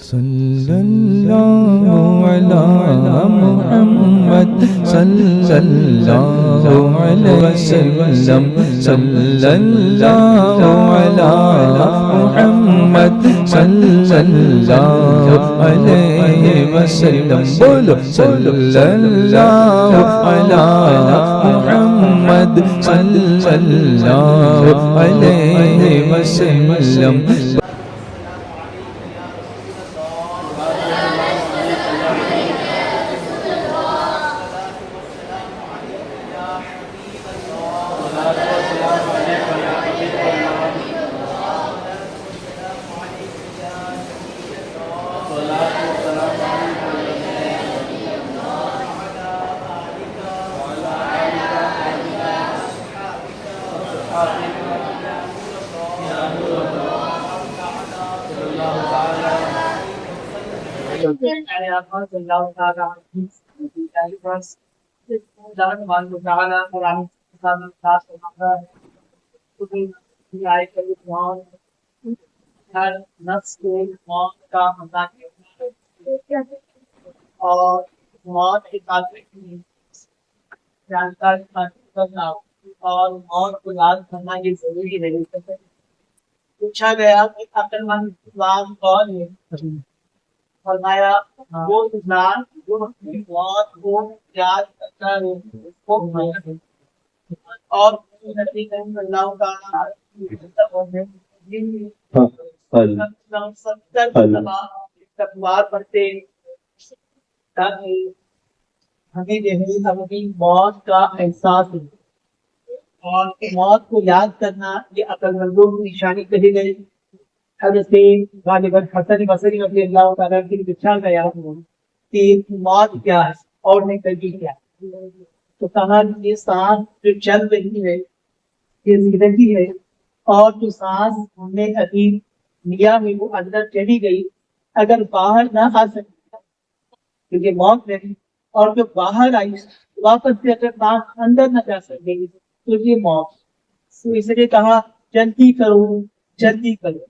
सल्लल्लाहु अला मुहम्मद सल्लल्लाहु अलैहि वसल्लम सल्लल्लाहु अला मुहम्मद सल्लल्लाहु अलैहि वसल्लम बोलो सल्लल्लाहु अला मुहम्मद सल्लल्लाहु अलैहि वसल्लम। हर नफ्स को मौत का मजाक और मौत के काफी जानकारी करना और मौत को याद करना ये जरूरी है। पूछा गया कि अक्लमंद इंसान कौन है? फरमाया वो इंसान जो अपनी मौत को याद करता है उसको और नबी करीम सल्लल्लाहु अलैहि पढ़ते ताकि हमें अपनी मौत का एहसास हो। और मौत को याद करना ये अक्लमंदों की निशानी कही गई। गालिबन हसन बसरी रज़ियल्लाहु तआला की पूछा गया कि मौत क्या है और नहीं करगी क्या है, तो कहा ये सांस जो चल रही है ये जिंदगी है और जो सांस हमने अभी लिया है वो अंदर चली गई, अगर बाहर ना आ सके तो ये मौत नहीं, और जो बाहर आई वापस से अगर सांस अंदर न जा सकेगी तो ये मौत। तो इसलिए कहा जल्दी करो जल्दी करो।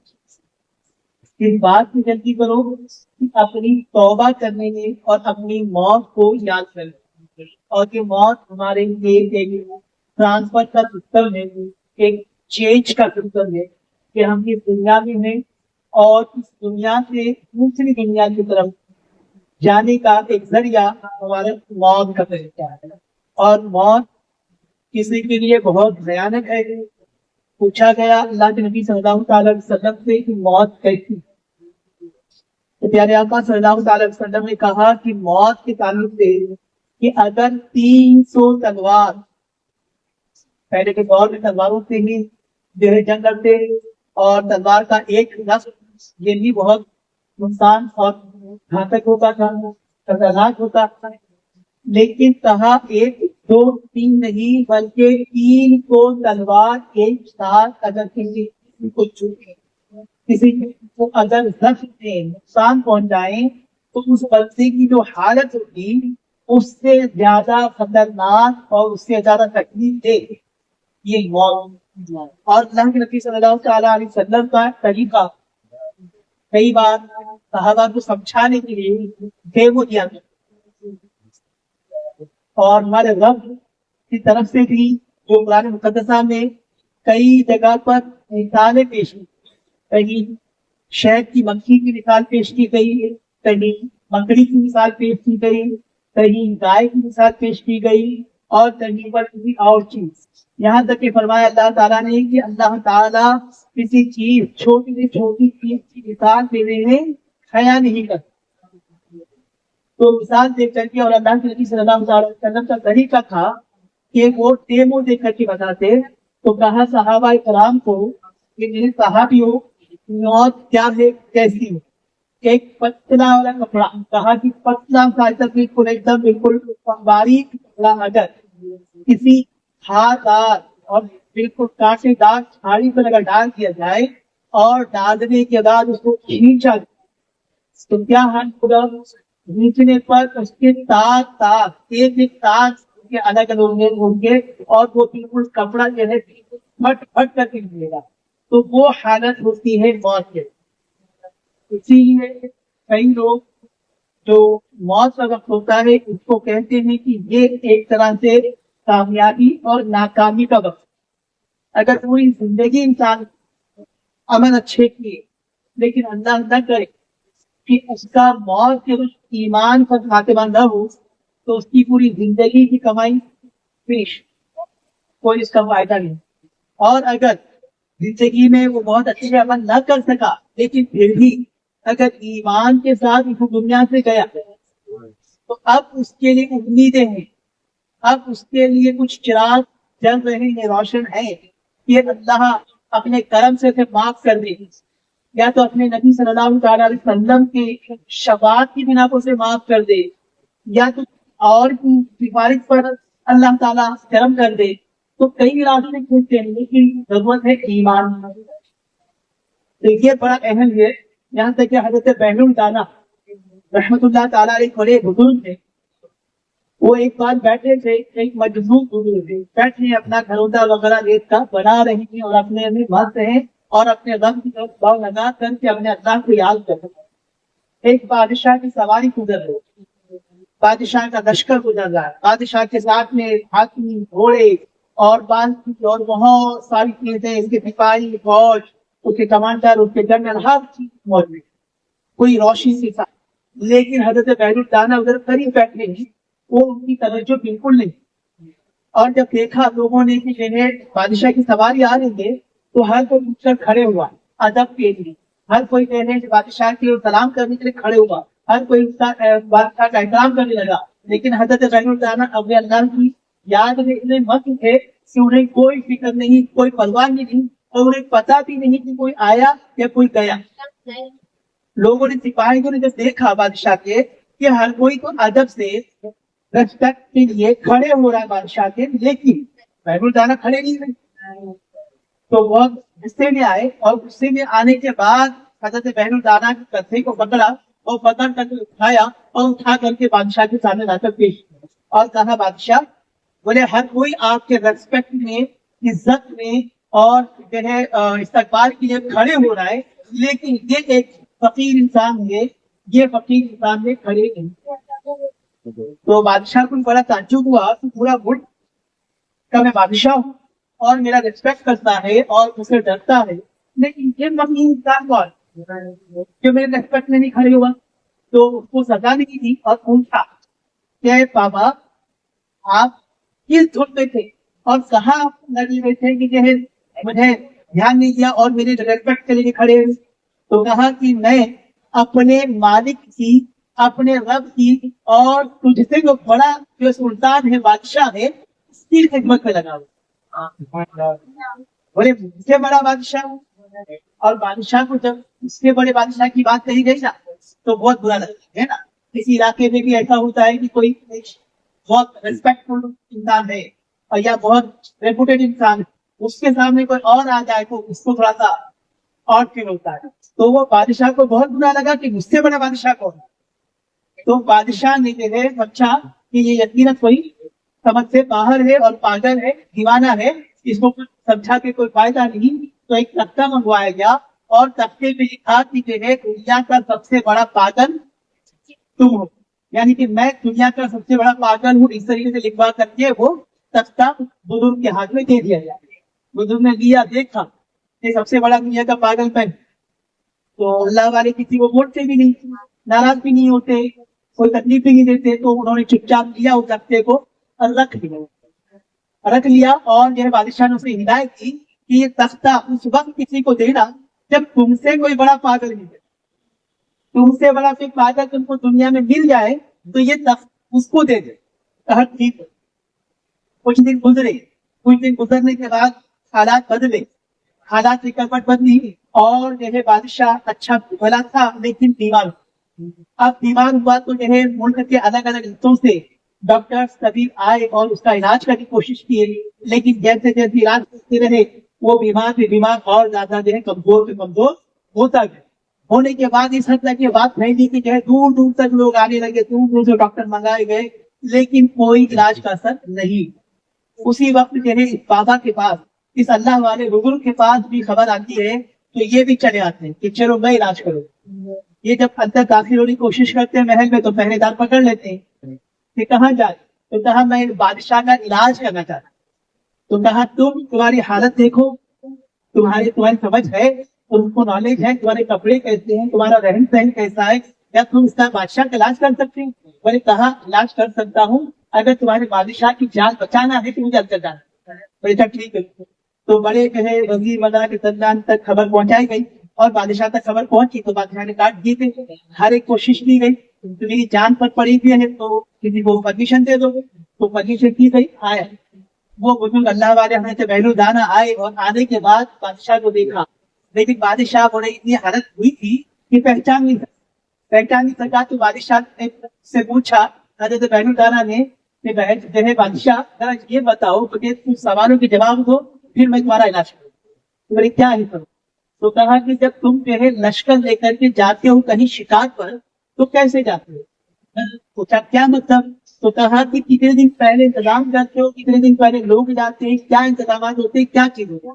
इस बात में जल्दी करो कि अपनी तौबा करने में और अपनी मौत को याद करने, और कि मौत हमारे लिए एक ट्रांसफर का सिस्टम है, एक चेंज का सिस्टम है कि हम इस दुनिया में हैं और इस दुनिया से दूसरी दुनिया की तरफ जाने का एक जरिया हमारे मौत का तरीका है। और मौत किसी के लिए बहुत भयानक है। पूछा गया अल्लाह के नबी सल्लल्लाहु अलैहि वसल्लम से कि मौत कैसी, तो प्यारे आका सल्लल्लाहु अलैहि वसल्लम ने कहा कि मौत के ताल्लुक से कि अगर 300 तलवार, पहले के दौर में तलवारों से ही जो है जंग करते और तलवार का एक नस्ल ये भी बहुत नुकसान और घातक होता था, खतरनाक होता था, लेकिन कहा 1 2 3 नहीं बल्कि 300 तलवार एक साथ अगर किसी को छूटे, किसी को अगर नुकसान पहुंचाए तो उस बंदे की जो हालत होगी उससे ज्यादा खतरनाक और उससे ज्यादा तकलीफ दे ये मौत। और अल्लाह के नबी सल्लल्लाहु अलैहि वसल्लम का तरीका कई बार सहाबा को समझाने के लिए वो दिया और हमारे रब की तरफ से भी जो कुरान मुकद्दसा में कई जगह पर मिसालें पेश की, कहीं शहद की मक्खी की मिसाल पेश की गई, कहीं मकड़ी की मिसाल पेश की गई, कहीं गाय की मिसाल पेश की गई और कहीं पर किसी और चीज, यहाँ तक कि फरमाया अल्लाह ताला ने कि अल्लाह ताला किसी चीज छोटी से छोटी चीज की मिसाल देने में हया नहीं करता। तो मिसाल देख करके और अल्लाह के नबी सल्लल्लाहु अलैहि वसल्लम का तरीका था कि वो डेमो देख करके बताते, तो कहा सहाबा इकराम को कि मेरे सहाबियों मौत क्या है कैसी हो। एक पतला वाला कपड़ा, कहा कि पतला सा बिल्कुल एकदम बिल्कुल बारीक कपड़ा अगर किसी धारदार और बिल्कुल कांटेदार झाड़ी पर अगर डाल दिया जाए और डालने के बाद उसको खींचा तो क्या हाल होगा, खींचने पर उसके तार एक तार के अलग अलग होंगे और वो बिल्कुल कपड़ा जो है फट फट करके मिलेगा। तो वो हालत होती है मौत के। इसीलिए कई लोग जो मौत का वक्त होता है उसको कहते हैं कि ये एक तरह से कामयाबी और नाकामी का वक्त। अगर पूरी जिंदगी इंसान अमल अच्छे किए लेकिन अल्लाह न करे कि उसका मौत के कुछ ईमान पर खातिमा न हो तो उसकी पूरी जिंदगी की कमाई फिनिश, कोई इसका फायदा नहीं। और अगर जिंदगी में वो बहुत अच्छे से अमल न कर सका लेकिन फिर भी अगर ईमान के साथ इस दुनिया से गया तो अब उसके लिए उम्मीदें हैं, अब उसके लिए कुछ चिराग जल रहे हैं, रोशन है कि अल्लाह अपने करम से उसे माफ कर दे, या तो अपने नबी सल्लल्लाहु अलैहि वसल्लम की शफाअत की बिना पर उसे माफ कर दे, या तो और की सिफारिश पर अल्लाह ताला करम कर दे। तो कई रास्ते खुलते हैं लेकिन जरूरत है ईमान। तो ये बड़ा अहम है। यहाँ तक कि हजरत बहनुल दाना रहमतुल्लाह ताला अलैह बड़े बुजुर्ग थे, वो एक बार बैठे थे, एक मजबूत बुजुर्ग थे, बैठे अपना घरोदा वगैरह रेत का बना रही थी और अपने में मस्त है और अपने रब की तरफ दाव लगा करके अपने अल्लाह को याद कर रहे। एक बादशाह की सवारी गुजर रही, बादशाह का लश्कर गुजर रहा है, बादशाह के साथ में हाथी घोड़े और बांध और बहुत सारी चीजें, इसके सिपाही फौज, उसके कमांडर, उसके जनरल, हर चीज मौजूद, कोई रोशनी सी था। लेकिन हजरत बहनुल दाना उधर करीब बैठे हैं, वो उनकी तवज्जो बिल्कुल नहीं। और जब देखा लोगों ने कि जिन्हें बादशाह की सवारी आ रही है तो हर कोई उठकर खड़े हुआ अदब के लिए, हर कोई कहने बादशाह के सलाम करने के लिए खड़े हुआ, हर कोई बादशाह का एहतराम करने लगा। लेकिन हजरत बहनुल दाना अपने अल्लाह की याद में इतने मस्त थे कि उन्हें कोई फिक्र नहीं, कोई परवाह नहीं, और उन्हें पता भी नहीं कि कोई आया या कोई गया। लोगों ने, सिपाहियों ने जब देखा बादशाह के कि हर कोई तो अदब से रेस्पेक्ट के लिए खड़े हो रहा है बादशाह के, लेकिन बहनुल दाना खड़े नहीं हुए, तो बहुत गुस्से में आए। और गुस्से में आने के बाद हजरत बहनुल दाना के कत्थे को पकड़ा और पकड़ करके उठाया और उठा करके बादशाह के सामने लाकर पेश किया और कहा, बादशाह बोले हर कोई आपके रेस्पेक्ट में, इज्जत में और जो है इस्तकबाल के लिए खड़े हो रहा है, लेकिन ये एक फकीर इंसान है, ये फकीर इंसान में खड़े नहीं। तो बादशाह को बड़ा ताज्जुब हुआ कि पूरा मुल्क का मैं बादशाह हूँ और मेरा रिस्पेक्ट करता है और मुझसे डरता है, लेकिन ये फकीर इंसान कौन जो मेरे रिस्पेक्ट में नहीं खड़े हुआ। तो उसको सजा नहीं दी और पूछा, क्या बाबा आप किस धुन में थे और कहाँ लगे हुए थे कि मुझे ध्यान नहीं दिया और मेरे रेस्पेक्ट के लिए खड़े हुए। तो कहा कि मैं अपने मालिक की, अपने रब की और तुझसे जो बड़ा जो सुल्तान है, बादशाह है, उसकी खिदमत में लगा हुआ। बोले मुझसे बड़ा बादशाह हूँ। और बादशाह को जब उसके बड़े बादशाह की बात कही गई ना तो बहुत बुरा लगता है ना। इसी इलाके में भी ऐसा होता है कि कोई बहुत रिस्पेक्टफुल इंसान है और या बहुत रेपुटेड इंसान है, उसके सामने कोई और आ जाए तो उसको थोड़ा सा और फील होता है। तो वो बादशाह को बहुत बुरा लगा कि मुझसे बड़ा बादशाह कौन है। तो बादशाह ने जो है अच्छा कि ये यकीनन कोई समझ से बाहर है और पागल है, दीवाना है, इसको कुछ समझा के कोई फायदा नहीं। तो एक तख्ता मंगवाया गया और तख्ते पे लिखा कि जो है दुनिया का सबसे बड़ा पागल तुम हो, यानी कि मैं दुनिया का सबसे बड़ा पागल हूँ, इस तरीके से लिखवा करके वो तख्ता बुजुर्ग के हाथ में दे दिया गया। बुजुर्ग ने लिया, देखा ये सबसे बड़ा दुनिया का पागल मैं। तो अल्लाह वाले किसी को बोलते भी नहीं, नाराज भी नहीं होते, कोई तकलीफ भी नहीं देते, तो उन्होंने चुपचाप लिया उस तख्ते को और रख लिया। और यह बादशाह ने उसे हिदायत की कि ये तख्ता उस वक्त किसी को देना जब तुमसे कोई बड़ा पागल मिले, तुमसे बड़ा कोई पागल तुमको दुनिया में मिल जाए तो ये तख्त उसको दे दे। कहा ठीक है। कुछ दिन गुजरे, कुछ दिन गुजरने के बाद हालात बदले, हालात की कपट बदली और जो है बादशाह अच्छा भला था लेकिन बीमार। अब बीमार हुआ तो जो है मुल्क के अलग अलग हिस्सों से डॉक्टर्स तबीब आए और उसका इलाज करने की कोशिश की, लेकिन जैसे जैसे इलाज करते रहे वो बीमार से बीमार और ज्यादा जो है कमजोर से कमजोर होता गया। होने के बाद इस हद तक ये बात फैली कि जो है दूर दूर तक लोग आने लगे, दूर दूर से डॉक्टर मंगाए गए, लेकिन कोई इलाज का असर नहीं। उसी वक्त जो है इस बाबा के पास, इस अल्लाह वाले बुजुर्ग के पास भी खबर आती है तो ये भी चले आते हैं कि चलो मैं इलाज करूँ। ये जब अंदर दाखिल होने की कोशिश करते हैं महल में तो पहरेदार पकड़ लेते हैं कि कहाँ जाए, तो कहा मैं बादशाह का इलाज करना चाहता। तो कहा तुम्हारी हालत देखो, तुम्हारी समझ है, तुमको नॉलेज है, तुम्हारे कपड़े कैसे हैं, तुम्हारा रहन सहन कैसा है, क्या तुम इसका बादशाह का इलाज कर सकते हो? मैंने कहा इलाज कर सकता हूँ, अगर तुम्हारे बादशाह की जान बचाना है तो मुझे अंदर जाना। बोले ठीक है। तो बड़े कहे वजीर मदा के दरमियान तक खबर पहुंचाई गई और बादशाह तक खबर पहुंची तो बादशाह ने काट दिए थे। हर एक कोशिश की गई, तो मेरी जान पर पड़ी हुई है तो किसी को परमिशन दे दो, तो परमिशन की गई। आया वो बुजुर्ग अल्लाह वाले हमें से बहलू दाना आए और आने के बाद बादशाह को देखा, लेकिन बादशाह बोले इतनी हालत हुई थी कि पहचान नहीं सका। तो बादशाह ने से पूछा हजरत बहलू दाना ने बादशाह जरा ये बताओ मुझे कुछ सवालों के जवाब दो फिर मैं तुम्हारा इलाज करूँ। तो बोले क्या है करो? तो कहा कि जब तुम लश्कर लेकर के जाते हो कहीं शिकार पर तो कैसे जाते हो? पूछा क्या मतलब? तो कहा कि कितने दिन पहले इंतजाम करते हो, कितने दिन पहले लोग जाते हैं, क्या इंतजाम होते हैं, क्या चीज होता है?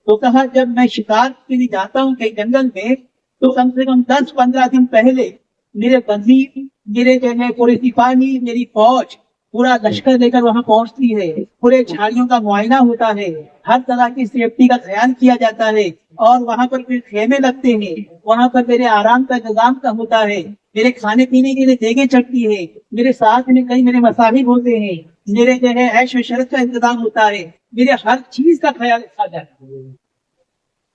तो कहा जब मैं शिकार के लिए जाता हूँ कहीं जंगल में तो कम से कम 10-15 दिन पहले मेरे वजीर, मेरे पूरे सिपाही, मेरी फौज, पूरा लश्कर लेकर वहां पहुंचती है, पूरे झाड़ियों का मुआयना होता है, हर तरह की सेफ्टी का ख्याल किया जाता है और वहां पर फिर खेमे लगते हैं, वहां पर मेरे आराम का इंतजाम का होता है, मेरे खाने पीने के लिए देगे चढ़ती है, मेरे साथ में कई मेरे मसाहिब होते हैं, मेरे ऐश व शरत का इंतजाम होता है, मेरे हर चीज का ख्याल रखा जाता है।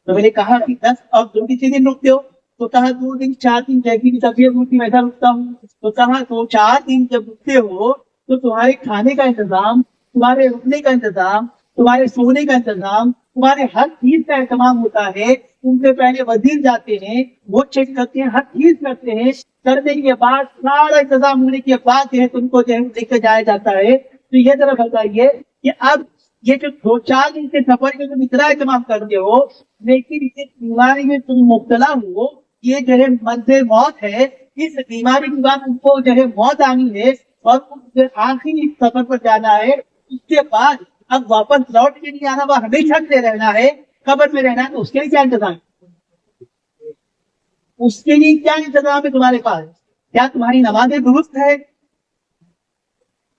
तो मैंने कहा कि 10 और 2 कितने दिन रुकते हो? तो कहा 2 दिन 4 दिन जैसी भी तबीयत होती वैसा रुकता हूँ। तो कहा 2-4 दिन जब रुकते हो तो तुम्हारे खाने का इंतजाम, तुम्हारे रुकने का इंतजाम, तुम्हारे सोने का इंतजाम, तुम्हारे हर चीज का इंतजाम होता है। उनसे पहले वजीर जाते हैं, वो चेक करते हैं, हर चीज करते हैं, करने के बाद सारा इंतजाम होने के बाद तुमको लेकर जाया जाता है। तो ये जरा बताइए कि अब ये जो 2-4 दिन के सफर में तुम इतना इंतजाम करते हो, लेकिन इस बीमारी में तुम मुब्तला हो, ये मर्दे मौत है, इस बीमारी के बाद तुमको मौत आनी है और आखिरी सफर पर जाना है, उसके बाद अब वापस लौट के नहीं आना, वह हमेशा से रहना है, कब्र में रहना है। तो उसके लिए क्या इंतजाम, उसके लिए क्या इंतजाम है तुम्हारे पास? क्या तुम्हारी नमाजें दुरुस्त है?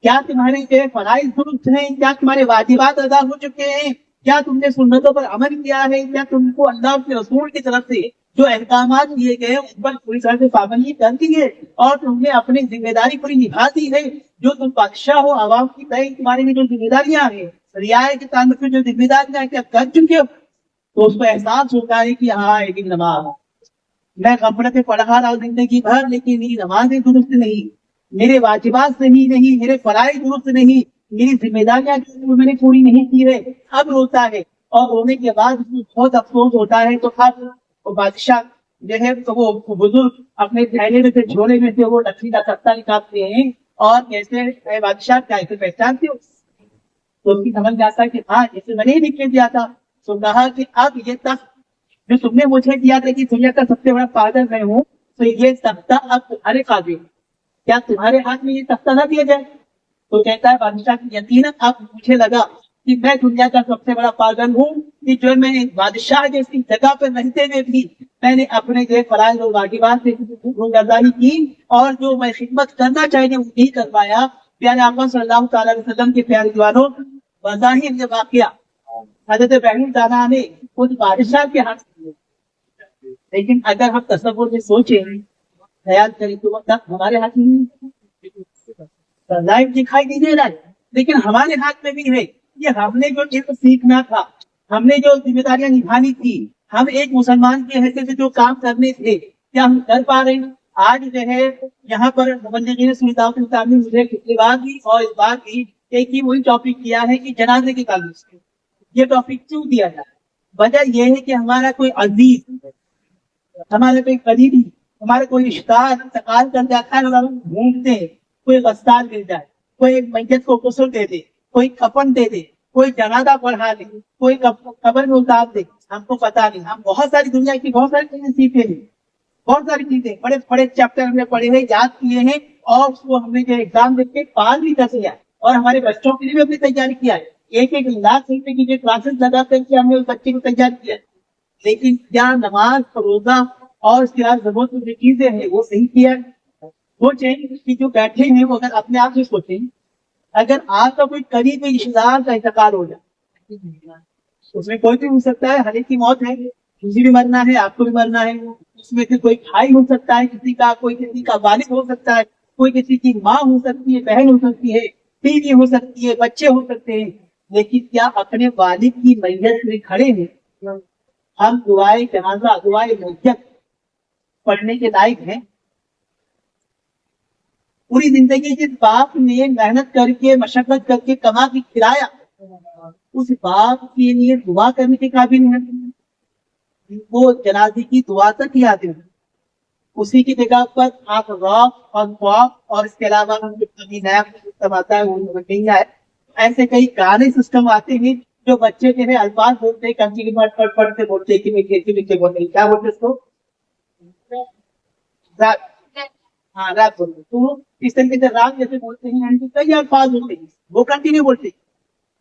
क्या तुम्हारे फराइज दुरुस्त हैं? क्या तुम्हारे वाजिबात अदा हो चुके हैं? क्या तुमने सुन्नतों पर अमल किया है? क्या तुमको अल्लाह के रसूल की तरफ से जो अहकामात दिए गए उस पर पूरी तरह से पाबंदी कर दी है और तुमने अपनी जिम्मेदारी पूरी निभा दी है? जो तुम बादशाह हो, आवाम की तय तुम्हारे लिए जो जिम्मेदारियां हैं, रियायत के ताल्लुक में जो जिम्मेदारियां क्या कर चुके हो, तो उसको एहसास होता है कि हाँ एक नमाज मैं गफलत पढ़ा रहा हूँ जिंदगी भर, लेकिन मेरी नमाजें दुरुस्त नहीं, मेरे वाजिबात सही नहीं, मेरे फराइज दुरुस्त नहीं, मेरी जिम्मेदारियां जो मैंने पूरी नहीं की है। अब रोता है और रोने के बाद बहुत अफसोस होता है। तो अब वो बादशाह तो वो बुजुर्ग अपने थैले में से, झोले में से वो लकड़ी का तख्ता निकालते हैं और कैसे बादशाह कैसे पहचानते हो? तो उसकी समझ जाता है कि हाँ जैसे मैंने ही लिख के दिया था। तो कहा कि अब ये तख्त जो तुमने मुझे दिया था कि दुनिया का सबसे बड़ा पागल मैं हूँ, तो ये तख्ता अब तुम्हारे काबिल, क्या तुम्हारे हाथ में ये तख्ता ना दिया जाए? तो कहता है बादशाह की यकीनन अब मुझे लगा कि मैं दुनिया का सबसे बड़ा पागल हूँ कि जो मैंने बादशाह जैसी जगह पर रहते हुए भी मैंने अपने जो फराइज और वाजिबात से गुज़ारी की और जो मैं खिदमत करना चाहिए वो नहीं कर पाया। प्यारे आका सल्लल्लाहु अलैहि वसल्लम के प्यारे दीवानों, वज़ाहिर ये वाक़या हज़रत बहलू दाना ने उस बादशाह के हाथ में, लेकिन अगर हम तसव्वुर में सोचें, ख्याल करें तो वह हमारे हाथ में लाइव दिखाई नहीं दे रहा है, लेकिन हमारे हाथ में भी है। ये हमने जो इल्म सीखना था, हमने जो जिम्मेदारियां निभानी थी, हम एक मुसलमान की हैसियत से जो काम करने थे, क्या हम कर पा रहे हैं? आज यहाँ पर मुबल्लिगीन सुन्नत के मुताबिक मुझे पिछली बार भी और इस बार भी एक ही वही टॉपिक किया है कि जनाजे के ताल्लुक से ये टॉपिक क्यों दिया जाए? वजह यह है कि हमारा कोई अजीज, हमारे कोई करीबी, हमारे कोई रिश्तेदार इंतकाल कर जाता है और हम ढूंढते हैं, कोई गस्तार मिल जाए, कोई एक मैयत को गुस्ल दे दे, कोई कफन दे दे, कोई जनाजा पढ़ा दे, कोई कब्र में उतार दे, हमको पता नहीं। हम बहुत सारी दुनिया की बहुत सारी चीजें सीखे हैं, बहुत सारी चीजें बड़े बड़े चैप्टर हमने पढ़े हैं, याद किए हैं और उसको हमने जो एग्जाम देख के पास भी कर लिया और हमारे बच्चों के लिए भी अपनी तैयारी किया है। 1-1 लाख रुपए की जो क्लासेस लगा करके हमने उस बच्चे को तैयार किया। लेकिन क्या नमाज, रोजा और उसके बाद जरूरत की जो चीजें हैं वो सही किया। सोचें कि जो बैठे हैं वो अगर अपने आप से सोचें, अगर आपका कोई करीबी रिश्तेदार का इंतकाल हो जाए, उसमें कोई भी हो सकता है, हर एक की मौत है, मुझे भी मरना है, आपको भी मरना है। उसमें से कोई भाई हो सकता है किसी का, कोई किसी का वालिद हो सकता है, कोई किसी की माँ हो सकती है, बहन हो सकती है, बीवी हो सकती है, बच्चे हो सकते हैं। लेकिन क्या अपने वालिद की मैयत में खड़े हैं हम दुआए जनाजा, दुआए मैयत पढ़ने के लायक हैं? पूरी जिंदगी जिस बाप ने मेहनत करके मशक्कत करके कमा के खिलाया, उस बाप के लिए दुआ करने के काबिल है? वो जनाजे की दुआ तक याद है। उसी की जगह पर आप रॉक और पॉप और इसके अलावा अभी नया सिस्टम आता है वो नहीं आए, ऐसे कई गाने सिस्टम आते हैं जो बच्चे जो है अल्फाज बोलते हैं, कंची की पढ़ते बोलते हैं कि मीठे बोलते हैं, क्या बोलते इसको? रैप। हाँ, रैप बोलते हैं। तो इस तरीके से राग जैसे बोलते हैं, यानी कि कई अल्फाज होते हैं वो कंटिन्यू बोलते हैं।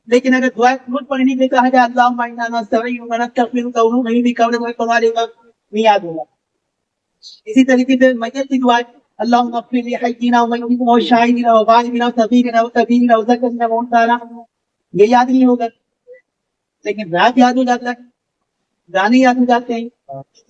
लेकिन अगर दुआ खुद पढ़ने के कहा जाए अल्लाह माइना नस्तईन व नस्तगफिरुका व नहीं भी कवरे में तुम्हारे वक्त नहीं याद होगा। इसी तरीके से मैयत की दुआ अल्लाहुम्मा अग़फिर ली हय्यिना व मय्यितिना व शाहिदिना व गायबिना व सगीरिना व कबीरिना व ज़करिना व उन्साना, ये याद नहीं होगा। लेकिन रात याद हो जाता है, गाने याद हो जाते हैं।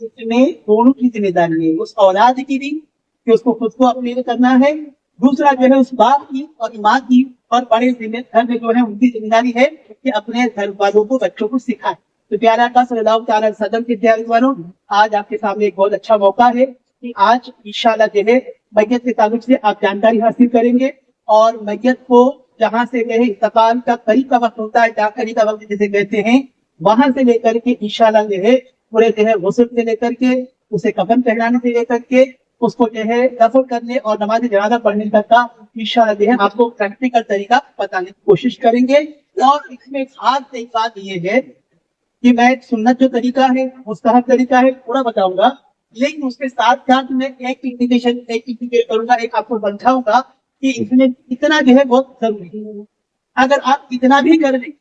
इसमें दोनों की जिम्मेदारी है, उस औलाद की भी कि उसको खुद को अपने लिए करना है, दूसरा जो है उस बाप की और माँ की और बड़े घर में जो है उनकी जिम्मेदारी है कि अपने घर वालों को, बच्चों को सिखाएं। तो प्यारा आका सल्लल्लाहु अलैहि वसल्लम के प्यारे वालों, आज आपके सामने एक बहुत अच्छा मौका है कि आज इंशाल्लाह जो है मैयत के ताल्लुक से आप जानकारी हासिल करेंगे और मैयत को जहाँ से गए इंतकाल का करीब का वक्त होता है, जाकरी का वक्त जिसे कहते हैं, वहां से लेकर के इंशाल्लाह जो है पूरे जो है गुस्ल से लेकर के उसे कफन पहनाने से लेकर के उसको जो है दफन करने और नमाज जनाजा पढ़ने तक का इंशाल्लाह जो है आपको प्रैक्टिकल तरीका बताने की कोशिश करेंगे। और इसमें खास एक बात ये है कि मैं सुन्नत जो तरीका है, मुस्तहब तरीका है, पूरा बताऊंगा, लेकिन उसके साथ साथ मैं एक इंडिकेट करूंगा, एक आपको समझाऊंगा कि इसमें इतना जो है बहुत जरूरी है। अगर आप इतना भी कर लें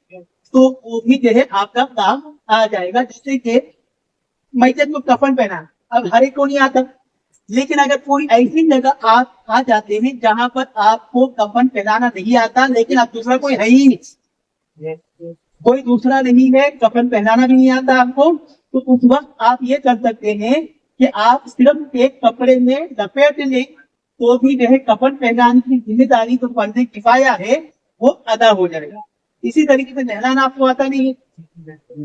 तो वो भी जो है आपका काम आ जाएगा। जैसे कि मैयत को कफन पहनाना अब हर एक को नहीं आता, लेकिन अगर कोई ऐसी जगह आप आ जाते हैं जहां पर आपको कफन पहनाना नहीं आता, लेकिन अब दूसरा कोई है ही नहीं, कोई दूसरा नहीं है, कफन पहनाना भी नहीं आता आपको, तो उस वक्त आप ये कर सकते हैं कि आप सिर्फ एक कपड़े में लपेट लें, तो भी जो है कफन पहनाने की जिम्मेदारी तो फर्ज़े किफाया है वो अदा हो जाएगा। इसी तरीके से नहलाना आपको आता नहीं है,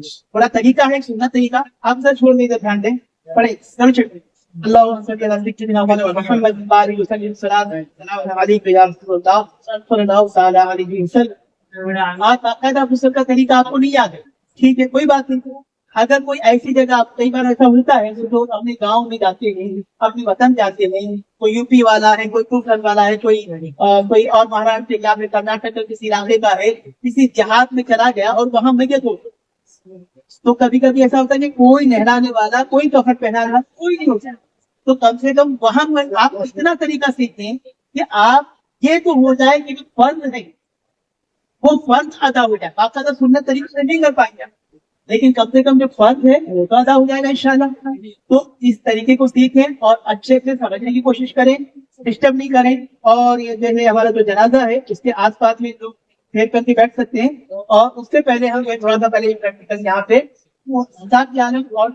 थोड़ा तरीका है, सुन्नत तरीका, आप सर छोड़ नहीं, ध्यान दें, पढ़े अल्लाह का तरीका आपको नहीं याद है, ठीक है, कोई बात नहीं। अगर कोई ऐसी जगह, आप कई बार ऐसा होता है जो अपने गांव में जाते हैं, अपने वतन जाते हैं, कोई यूपी वाला है, कोई कुफर वाला है, कोई और महाराष्ट्र या फिर कर्नाटक का किसी इलाके का है, किसी देहात में चला गया और वहां मैयत हो, तो कभी कभी ऐसा होता है कि कोई नहलाने वाला, कोई कफन पहनाने कोई नहीं होता, तो कम से कम वहां आप इतना तरीका सीखें कि आप ये तो हो जाए कि फर्ज है वो फर्ज अदा हो जाए। आप अगर सुन्नत तरीके से नहीं कर पाएंगे, लेकिन कम से कम जो फर्ज है वो तो अदा हो जाएगा इंशाल्लाह। तो इस तरीके को सीखें और अच्छे से समझने की कोशिश करें, डिस्टर्ब नहीं करें। और ये जो है हमारा जो जनाजा है उसके आसपास में जो फेर करके बैठ सकते हैं, और उससे पहले हम थोड़ा सा पहले प्रैक्टिकल यहाँ पे और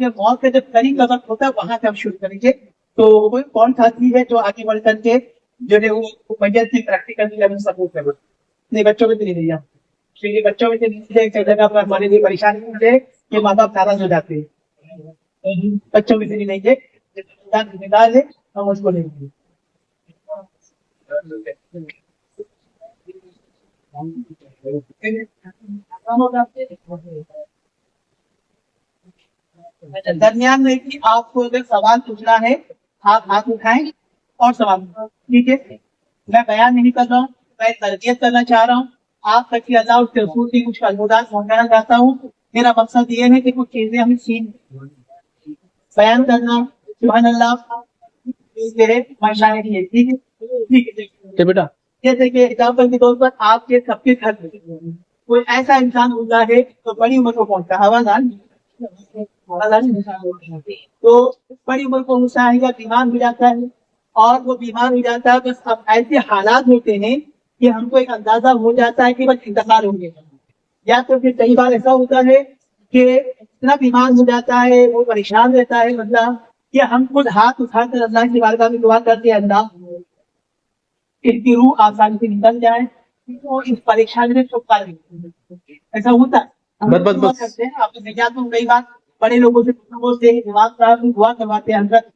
मौत के जब करीब का वक्त होता है वहां से हम शुरू करेंगे। तो कोई कौन साथी है जो आगे बढ़ करके जो है वो मैयत की प्रैक्टिकल सपोर्ट कर, नहीं बच्चों में तो नहीं दिया, क्योंकि बच्चों में से जगह पर हमारे लिए परेशानी होती है कि माँ बाप नाराज हो जाते हैं, बच्चों में से नहीं लेंगे, जिम्मेदार है हम उसको लेंगे। दरमियान में कि आपको अगर सवाल पूछना है आप हाथ उठाएं और सवाल, ठीक है, मैं बयान नहीं कर रहा हूँ, मैं तरबियत करना चाह रहा हूँ, आप तक कि अल्लाह उसके रसूल की कुछ अलमुदात पहुंचाना चाहता हूँ। मेरा मकसद ये है कि कुछ चीजें हम सीख बयान करना, सुभान अल्लाह, ठीक है बेटा। जैसे कि एग्जाम्पल के तौर पर आपके सबके घर में कोई ऐसा इंसान होता है तो बड़ी उम्र को पहुंचता है, हवादार तो बड़ी उम्र को होता है या बीमार हो जाता है, और वो बीमार हो जाता है तो अब ऐसे हालात होते हैं कि हमको एक अंदाजा हो जाता है कि बस इंतकाल हो गया। या तो फिर कई बार ऐसा होता है कि इतना बीमार हो जाता है, वो परेशान रहता है, मतलब कि हम खुद हाथ उठाकर अल्लाह की बारगाह में दुआ करते हैं, अल्लाह इसकी रूह आसानी से निकल जाए, तो इस परेशानी में छुटकारा मिले। ऐसा होता है, हम बस, बस, दुआ बस। करते हैं। आपने देखा तो कई बार बड़े लोगों से, बुजुर्गों से नवाज साहब दुआ करवाते हैं, हजरत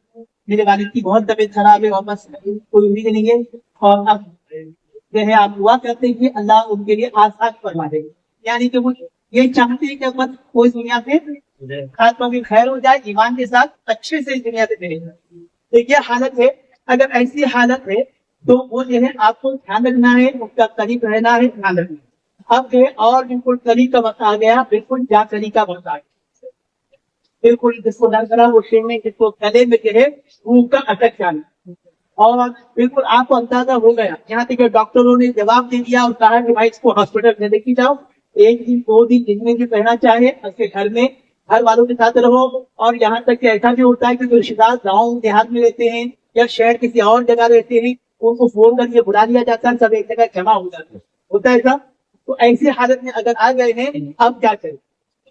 मेरे वालिद की बहुत तबीयत खराब है और बस कोई उम्मीद नहीं है, और अब जो है आप दुआ करते हैं कि अल्लाह उनके लिए आसान फरमा देंगे। यानी कि वो ये चाहते हैं कि बस कोई दुनिया से खात्मा की खैर हो जाए, ईमान के साथ अच्छे से इस दुनिया से चले जाए। तो ये हालत है। अगर ऐसी हालत है तो वो जो है आपको ध्यान रखना है, उसका करीब रहना है, ध्यान रखना है। अब जो है और बिल्कुल करीब का वक्त आ गया, बिल्कुल जाकरी का वक्त आ गया, बिल्कुल जिसको लग रहा वो शेर में, जिसको गले में जो है रूह का अटक जाना, और बिल्कुल आपको अंदाजा हो गया। यहाँ तक कि डॉक्टरों ने जवाब दे दिया और कहा कि भाई इसको हॉस्पिटल में लेके जाओ, 1 दिन 2 दिन जितने भी रहना चाहे उसके घर में, घर वालों के साथ रहो। और यहाँ तक कि ऐसा भी होता है कि जो रिश्तेदार गाँव देहात में रहते हैं या शहर किसी और जगह रहते हैं, उनको फोन करके बुला लिया जाता है, सब एक जगह जमा हो जाते हैं, होता है ऐसा। तो ऐसी हालत में अगर आ गए हैं, अब क्या करें?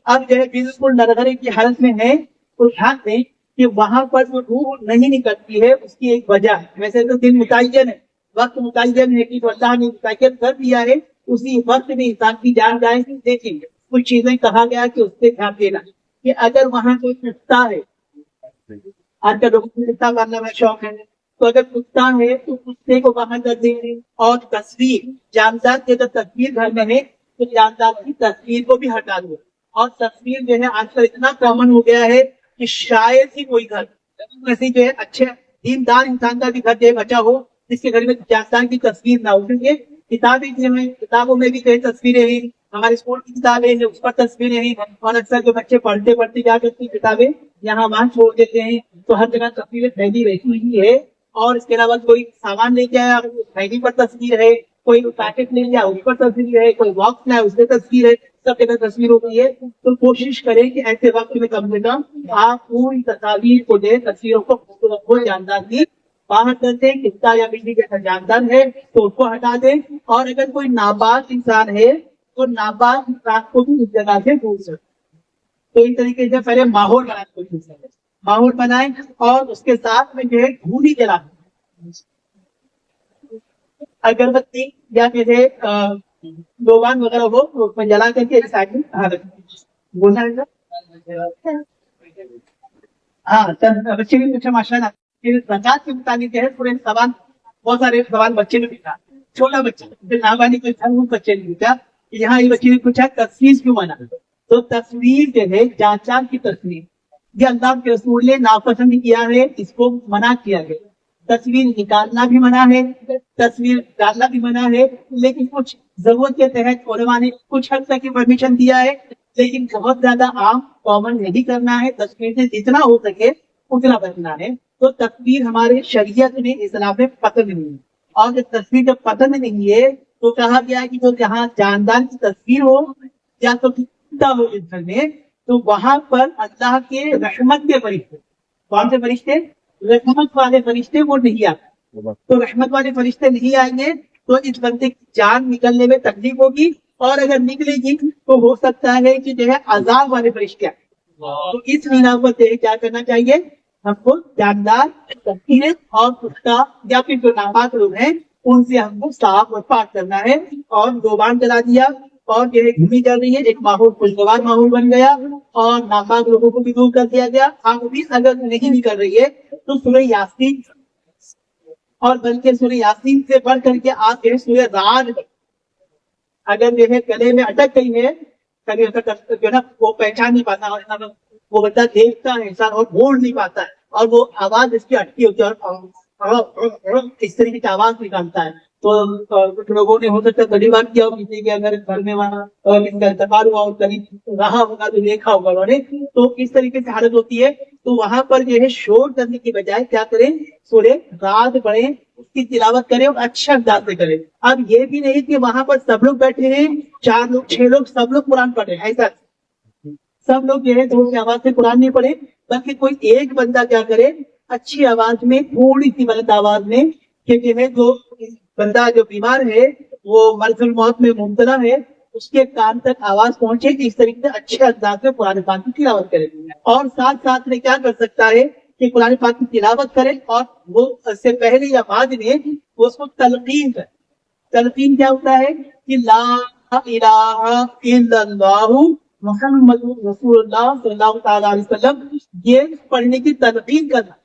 अब जो है बिल्कुल नरगरे की हालत में है, तो ध्यान दें कि वहां पर जो रूह नहीं निकलती है उसकी एक वजह है। वैसे तो दिन मुतय्यन है, वक्त मुतय्यन है कि जो अल्लाह ने मुतय्यन कर दिया है उसी वक्त में इंसान की जान जाएगी। देखिए कुछ चीजें कहा गया कि उससे ध्यान देना कि अगर वहां कोई कुत्ता है, आजकल लोगों को कुत्ता मारने में शौक है, तो अगर कुत्ता है तो कुत्ते को बाहर कर देंगे, और तस्वीर जानदार की अगर तस्वीर घर में है तो जानदार की तस्वीर को भी हटा दो। और तस्वीर जो है आजकल इतना कॉमन हो गया है कि शायद ही कोई घर ऐसी जो है अच्छे दीनदार इंसान का भी घर जो है बचा हो जिसके घर में जानदार की तस्वीर ना हो। क्योंकि किताबें जो है, किताबों में भी कई तस्वीरें हैं, हमारे स्कूल की किताबें हैं उस पर तस्वीरें हैं, और अक्सर जो बच्चे पढ़ते पढ़ते क्या करती किताबें यहाँ वहां छोड़ देते हैं, तो हर जगह तस्वीरें फैली रहती ही है। और इसके अलावा कोई सामान लेके आया, थैली पर तस्वीर है, कोई पैकेट ले लिया उस पर तस्वीर है, कोई बॉक्स लाया उसमें तस्वीर है, सब जगह तस्वीर होती है। तो कोशिश करें कि ऐसे वक्त में कम से कम आप पूरी तस्वीर को दे, तस्वीरों को रखो, जानदार की बाहर कर दें। किस्ता या बिजली जैसा जानदार है तो उसको हटा दें। और अगर कोई नाबाद इंसान है तो नाबाद इंसान को भी उस जगह से दूर कर। तो इस तरीके से पहले माहौल बनाने की कोशिश करें, माहौल बनाएं, और उसके साथ में जो है धूली जला, अगरबत्ती या जैसे लोबान वगैरह हो तो उसमें जला करके बोलना है ना। हाँ, बच्चे भी पूछा माशाल्लाह, जकात के मुताबिक जो है पूरे सवाल, बहुत सारे सवाल बच्चे ने पूछा, छोटा बच्चा नाबालिग कोई था वो बच्चे ने पूछा, यहाँ ये बच्चे ने पूछा तस्वीर क्यों मना। तो तस्वीर जो है जांचान की तस्वीर, ये अल्लाह के रसूल ने नापसंद किया है, इसको मना किया गया। तस्वीर निकालना भी मना है, तस्वीर डालना भी मना है, लेकिन कुछ जरूरत के तहत उलमा ने कुछ हद तक परमिशन दिया है, लेकिन बहुत ज्यादा आम कॉमन नहीं करना है। तस्वीर से जितना हो सके उतना बचना है। तो तस्वीर हमारे शरीयत में, इस्लाम में पसंद नहीं है, और जब तस्वीर जब पसंद नहीं है तो कहा गया है कि जो जहाँ जानदार की तस्वीर हो या तो हो इस घर में, तो वहां पर अल्लाह के रहमत के फरिश्ते, कौन से फरिश्ते? रहमत वाले फरिश्ते, वो नहीं आते। तो रहमत वाले फरिश्ते नहीं आएंगे तो इस बंदे की जान निकलने में तकलीफ होगी, और अगर निकलेगी तो हो सकता है कि जो है अजाब वाले फरिश्ते आए। तो इस बिना पर क्या करना चाहिए, हमको जानदार तस्वीरें और उसका या फिर जो नापाक लोग हैं उनसे हमको साफ और पाक करना है। और दोबान जला दिया और जो है घूमी चल रही है, एक माहौल खुशगवार माहौल बन गया और नापाक लोगों को भी दूर कर दिया गया। आप भी अगर नहीं भी कर रही है तो सूरह यासीन, और बल्कि सूरह यासीन से बढ़ करके आप जो है सूरह राद, अगर जो है गले में अटक गई है, कभी जो है वो पहचान नहीं पाता, वो बंदा देखता है इंसान और बोल नहीं पाता है, और वो आवाज इसकी अटकी होती है और इस तरीके की आवाज निकालता है। तो कुछ लोगों ने हो सकता है पहली बार किया हो, किसी के अगर घर में वहाँ किसका इंतकाल हुआ और करीब रहा होगा तो देखा होगा उन्होंने, तो इस तरीके से हालत होती है। तो वहां पर जो है शोर करने की बजाय क्या करें, सूरह रात पढ़े, उसकी तिलावत करें और अच्छा अंदाज से करें। अब ये भी नहीं कि वहां पर सब लोग बैठे हैं, 4 लोग 6 लोग सब लोग कुरान पढ़ रहे हैं, ऐसा सब लोग जो है जोर की आवाज से कुरान नहीं पढ़े, बल्कि कोई एक बंदा क्या करे, अच्छी आवाज में, थोड़ी सी गलत आवाज में, कि जो है जो बंदा जो बीमार है, वो मर्जुल मौत में मुब्तला है, उसके कान तक आवाज पहुंचे, इस तरीके से अच्छे अंदाज में कुरान पाक की तिलावत करे। और साथ साथ में क्या कर सकता है कि कुरान पाक की तिलावत करे, और वो इससे पहले या बाद में वो उसको तलकीन करे। तलकीन क्या होता है कि ला इलाहा इल्लल्लाहु मुहम्मदुर रसूलुल्लाह सल्लल्लाहु तआला अलैहि वसल्लम, ये पढ़ने की तलकीन करना।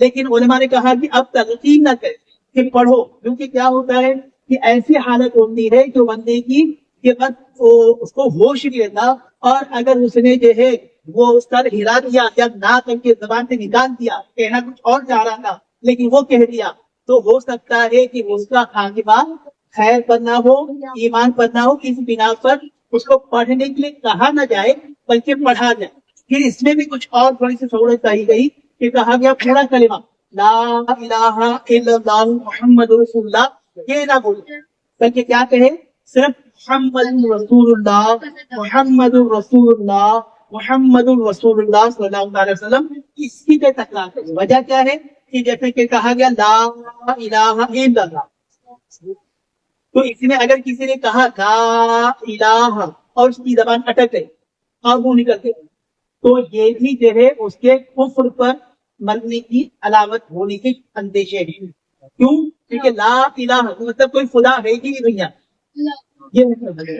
लेकिन उलमा ने कहा कि अब तलकीन न करे कि पढ़ो, क्योंकि क्या होता है कि ऐसी हालत होती है जो बंदे की कि बस उसको होश नहीं रहता, और अगर उसने जो है वो सर हिला दिया या नाक के जबान से निकाल दिया, कहना कुछ और चाह रहा था लेकिन वो कह दिया, तो हो सकता है कि उसका खातिमा खैर पर ना हो, ईमान पर ना हो। इस बिना पर उसको पढ़ने के लिए कहा ना जाए, बल्कि पढ़ा जाए। फिर इसमें भी कुछ और थोड़ी सी सहूलत चाहिए गई कि कहा गया पूरा कलिमा ला इलाहा इल्लल्लाह मुहम्मदुर रसूलुल्लाह, ये ना बोले, बल्कि क्या कहे, सिर्फ मुहम्मदुर रसूलुल्लाह मुहम्मदुर रसूलुल्लाह मुहम्मदुर रसूलुल्लाह सल्लल्लाहु अलैहि वसल्लम, इसकी पे तकरार करें। वजह क्या है कि जैसे कि कहा गया ला इलाहा इल्लल्लाह, तो इसमें अगर किसी ने कहा ला इलाहा और उसकी जबान अटक गई और वो निकल गई, तो ये भी जो है उसके कुफ्र पर मरने की अलामत होने के अंदेशे हैं। क्यों? क्योंकि ला इलाहा मतलब कोई खुदा है ही नहीं भैया, ये मतलब है।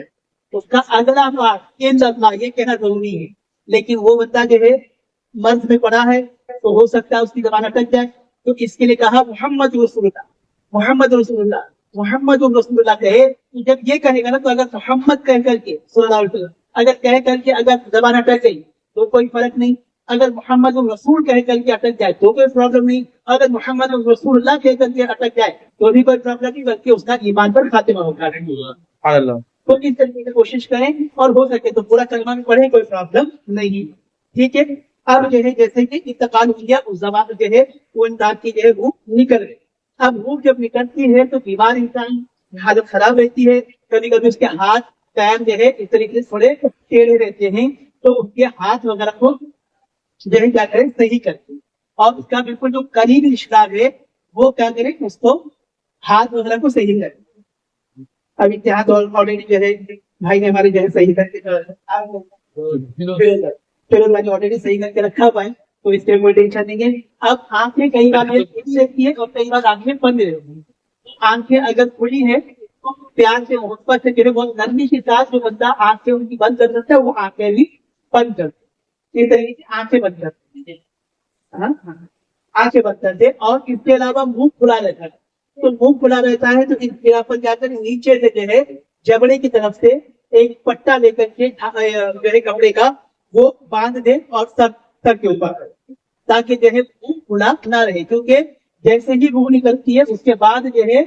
उसका अगला पार्ट इल्लल्लाह ये कहना जरूरी है। लेकिन वो बंदा जो है मर्ज में पड़ा है, तो हो सकता है उसकी जबान अटक जाए, तो इसके लिए कहा मोहम्मद रसूलुल्लाह मोहम्मद रसूलुल्लाह मोहम्मद रसूलुल्लाह कहे। तो जब ये कहेगा ना, तो अगर मोहम्मद कह करके सल्लल्लाहु अलैहि वसल्लम अगर कह करके अगर जबान अटक गई तो कोई फर्क नहीं, अगर मोहम्मद रसूल कह करके अटक जाए तो कोई प्रॉब्लम नहीं, अगर मोहम्मद रसूलुल्लाह कह करके अटक जाए तो भी कोई प्रॉब्लम नहीं, बल्कि उसका ईमान पर खातिमा होगा। तो इस तरीके से कोशिश करें, और हो सके तो पूरा कलमा में पढ़े, कोई प्रॉब्लम नहीं। ठीक है। अब जो है जैसे कि इंतकाल हो गया, उस जमाने जो है वो इंसान की जो है रूह निकल गई। अब रूह जब निकलती है तो बीमार इंसान हालत खराब रहती है, कभी कभी उसके हाथ पैर जो है इस तरीके से थोड़े टेढ़े रहते हैं, तो उसके हाथ वगैरह को जो है क्या करें, सही करते, और उसका बिल्कुल जो करीबी रिश्ता है वो क्या करें, उसको हाथ वगैरह को सही करें। अब इतिहाद ऑलरेडी जो है भाई ने हमारे जो है सही करके ऑलरेडी सही करके रखा हुआ है, तो इसके कोई टेंशन नहीं है। अब आंखें कई बार रहती है और कई बार आंखें बंद रहती है। आंखें अगर खुली है तो प्यार से मोहब्बत से बहुत नरमी के साथ जो बंदा आंखें उनकी बंद कर सकता है, वो आंखें भी बंद कर, इस तरीके से आंखें बंद करते हैं, आंखें बंद करते। और इसके अलावा मुंह खुला रहता है, तो मुंह खुला रहता है तो इस गिरा पर जाकर नीचे से जो है जबड़े की तरफ से एक पट्टा लेकर के जो है कपड़े का वो बांध दे और सर के ऊपर, ताकि जो है मुंह खुला ना रहे। क्योंकि जैसे ही रूह निकलती है उसके बाद जो है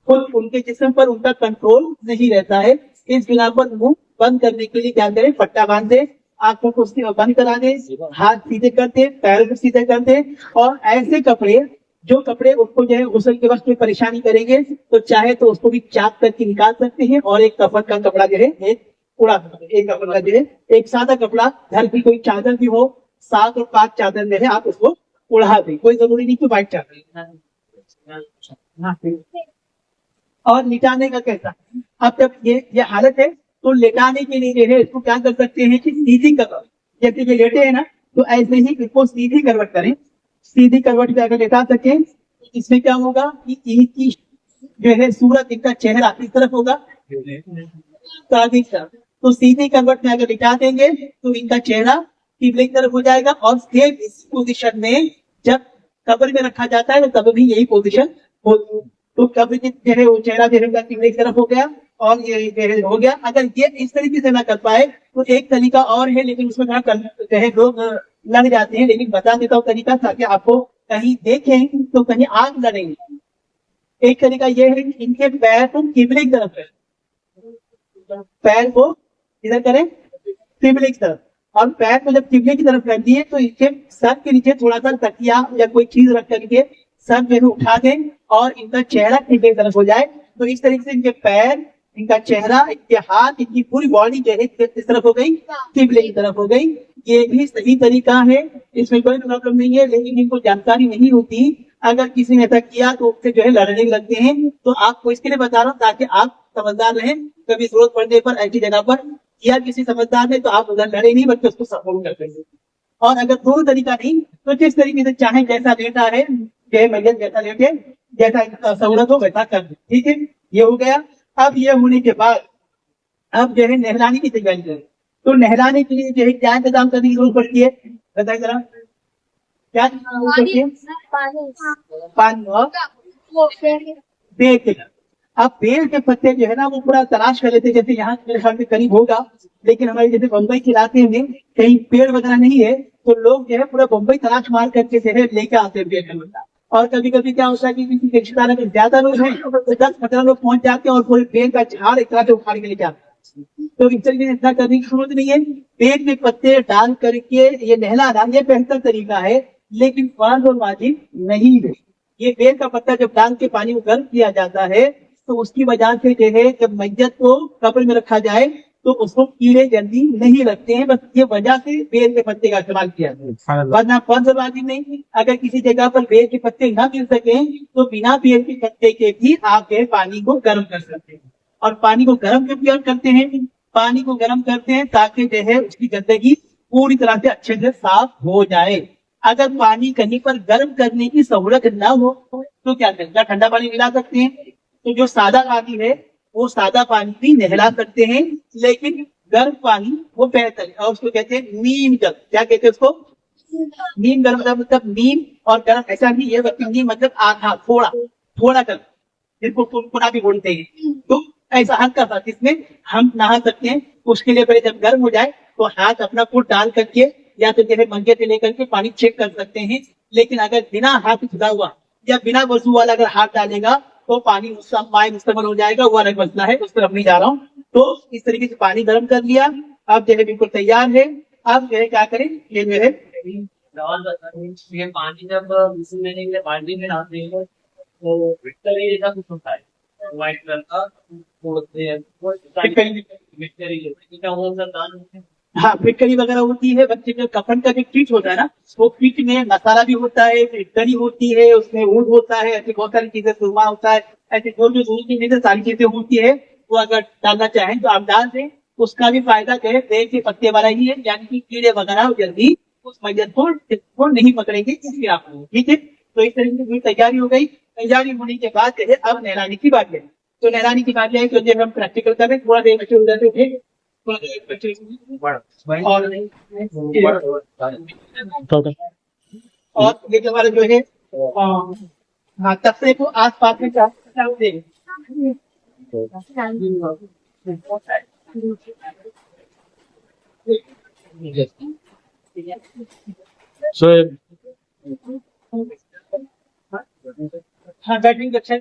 खुद उनके जिस्म पर उनका कंट्रोल नहीं रहता है। इस बिना पर मुंह बंद करने के लिए क्या करें, पट्टा बांध दे, आंखों को बंद करा दे, हाथ सीधे कर दे, पैर को सीधे कर दे। और ऐसे कपड़े, जो कपड़े उसको जो है गुस्ल के वक्त में परेशानी करेंगे, तो चाहे तो उसको भी चाक करके निकाल सकते हैं, और एक कफन का कपड़ा जो है एक उड़ा सकते हैं। एक कपड़ा का जो है एक सादा कपड़ा, घर की कोई चादर भी हो, 7 और 5 चादर में है, आप उसको उड़ा दें, कोई जरूरी नहीं कि व्हाइट चादर। और लिटाने का कैसा, अब जब ये हालत है तो लेटाने के लिए जो है इसको क्या कर सकते हैं कि सीधी करवट, जैसे ये लेटे हैं ना, तो ऐसे ही इसको सीधी करवट करें। सीधी करवट पे अगर लेटा सके, इसमें क्या होगा कि इनकी जो है सूरत, इनका चेहरा किस तरफ होगा, तो सीधी करवट में अगर लिटा देंगे तो इनका चेहरा किबले की तरफ हो जाएगा। और सेम इस पोजीशन में जब कब्र में रखा जाता है तो तब भी यही पोजीशन हो, तो कब्र जो है वो चेहरा जो है किबले की तरफ हो गया और ये हो गया। अगर ये इस तरीके से ना कर पाए तो एक तरीका और है, लेकिन उसमें थोड़ा लोग लग जाते हैं, लेकिन बता देता हूँ तरीका, ताकि आपको कहीं देखें तो कहीं आग लड़ेंगे। एक तरीका ये है कि इनके पैर को किबले की तरफ है, पैर को इधर करें किबले की तरफ, और पैर को जब किबले की तरफ रख दिए तो इनके सर के नीचे थोड़ा सा तकिया या कोई चीज रख करके सर में उठा दें और इनका चेहरा किबले की तरफ हो जाए। तो इस तरीके से इनके पैर इनका चेहरा, इनके हाथ, इनकी पूरी बॉडी जो है इस तरफ हो गई, किबले की तरफ हो गई। ये भी सही तरीका है, इसमें कोई प्रॉब्लम नहीं है। लेकिन इनको जानकारी नहीं होती, अगर किसी ने ऐसा किया तो उससे जो है लड़ने लगते हैं। तो आपको इसके लिए बता रहा हूँ ताकि आप समझदार रहें। कभी जरूरत पड़ने पर ऐसी जगह पर किया किसी समझदार ने तो आप उधर लड़े नहीं, बल्कि उसको सपोर्ट कर देंगे। और अगर दोनों तरीका नहीं तो जिस तरीके से चाहे, जैसा लेटा है, चाहे मैयत जैसा लेटे, जैसा सहूलत हो वैसा कर दे। ठीक है, ये हो गया। अब ये होने के बाद अब जो है नहलाने की तैयारी करें। तो नहलाने के लिए जो है क्या इंतजाम करने की जरूरत पड़ती है, बताइए जरा, क्या जरूरत पड़ती है? पानी और बेल के। अब बेल के पत्ते जो है ना वो पूरा तलाश कर लेते हैं, जैसे यहाँ मेरे ख्याल में करीब होगा, लेकिन हमारे जैसे बम्बई के इलाके में कहीं पेड़ वगैरह नहीं है, तो लोग जो है पूरा बम्बई तलाश मार करके जो है लेके आते हैं बेल का पत्ता। और कभी कभी क्या होता है कि किसी रिश्तेदार अगर ज्यादा लोग हैं तो 10-15 लोग पहुंच जाते हैं और पूरे बेल का झाड़ एक तरह से उखाड़ के लेके आते हैं। तो इस तरीके से ऐसा करने की जरूरत नहीं है। पेड़ में पत्ते डाल करके ये नहलाना ये बेहतर तरीका है, लेकिन फर्ज और वाजिब नहीं है। ये बेल का पत्ता जब डाल के पानी को गर्म किया जाता है तो उसकी वजह से जो है जब मैयत को कब्र में रखा जाए तो उसको कीड़े जल्दी नहीं लगते हैं। बस ये वजह से बेल के पत्ते का इस्तेमाल किया जाता है, वरना फर्ज और वाजिब नहीं। अगर किसी जगह पर बेल के पत्ते न मिल सके तो बिना बेल के पत्ते के भी आप जो है पानी को गर्म कर सकते हैं। और पानी को गर्म क्यों करते हैं? पानी को गर्म करते हैं ताकि जो है उसकी गंदगी पूरी तरह से अच्छे से साफ हो जाए। अगर पानी कहीं पर गर्म करने की सहूलत न हो तो क्या करें? ठंडा पानी मिला सकते हैं। तो जो सादा पानी है वो सादा पानी भी नहला सकते हैं, लेकिन गर्म पानी वो बेहतर है। और उसको कहते हैं नीम जल। क्या कहते हैं उसको? नीम गर्म मतलब नीम और गर्म ऐसा नहीं है, बल्कि नीम मतलब आधा, थोड़ा थोड़ा गर्म, जिसको कुनकुना भी बोलते हैं। तो ऐसा हल्का सा जिसमें हम नहा सकते हैं। उसके लिए पहले जब गर्म हो जाए तो हाथ अपना फुट डाल करके या तो जैसे मंगे से लेकर के पानी चेक कर सकते हैं। लेकिन अगर बिना हाथ खुदा हुआ या बिना वजू वाला अगर हाथ डालेगा तो पानी पानी मुस्तमल हो जाएगा, वो अलग मसला है, उस तरफ नहीं जा रहा हूँ। तो इस तरीके से पानी गर्म कर लिया, अब जो है बिल्कुल तैयार है। अब जो है क्या करें, ये जो है ये पानी जब लेने के लिए बाल्टी में डालते हैं तो विक्टरी जैसा कुछ होता है, व्हाइट कलर का होते हैं, विक्टरी क्या हो सकता है? हाँ, फिटकरी वगैरह होती है। बच्चे का कफन का जो किट होता है ना, वो किट में मसाला भी होता है, फिटकरी होती है, उसमें ऊद होता है, ऐसी बहुत सारी चीजें, सुरमा होता है, ऐसी जो जो दूध की चीजें सारी चीजें होती है। वो अगर डालना चाहें तो आप डाल दें। उसका भी फायदा जो है बेल के पत्ते वाला ही है, यानी कि कीड़े वगैरह जल्दी उस मैयत को नहीं पकड़ेंगे इसलिए आप। ठीक है, तो इस तरीके की तैयारी हो गई। तैयारी होने के बाद जो है अब नहलाने की बात है। तो नहलाने की बात है तो जब हम प्रैक्टिकल करें थोड़ा देर बच्चे उधर से उठे और ये जो हमारा जो है हाँ तस्वीर को आस पास में हाँ बैटिंग अच्छा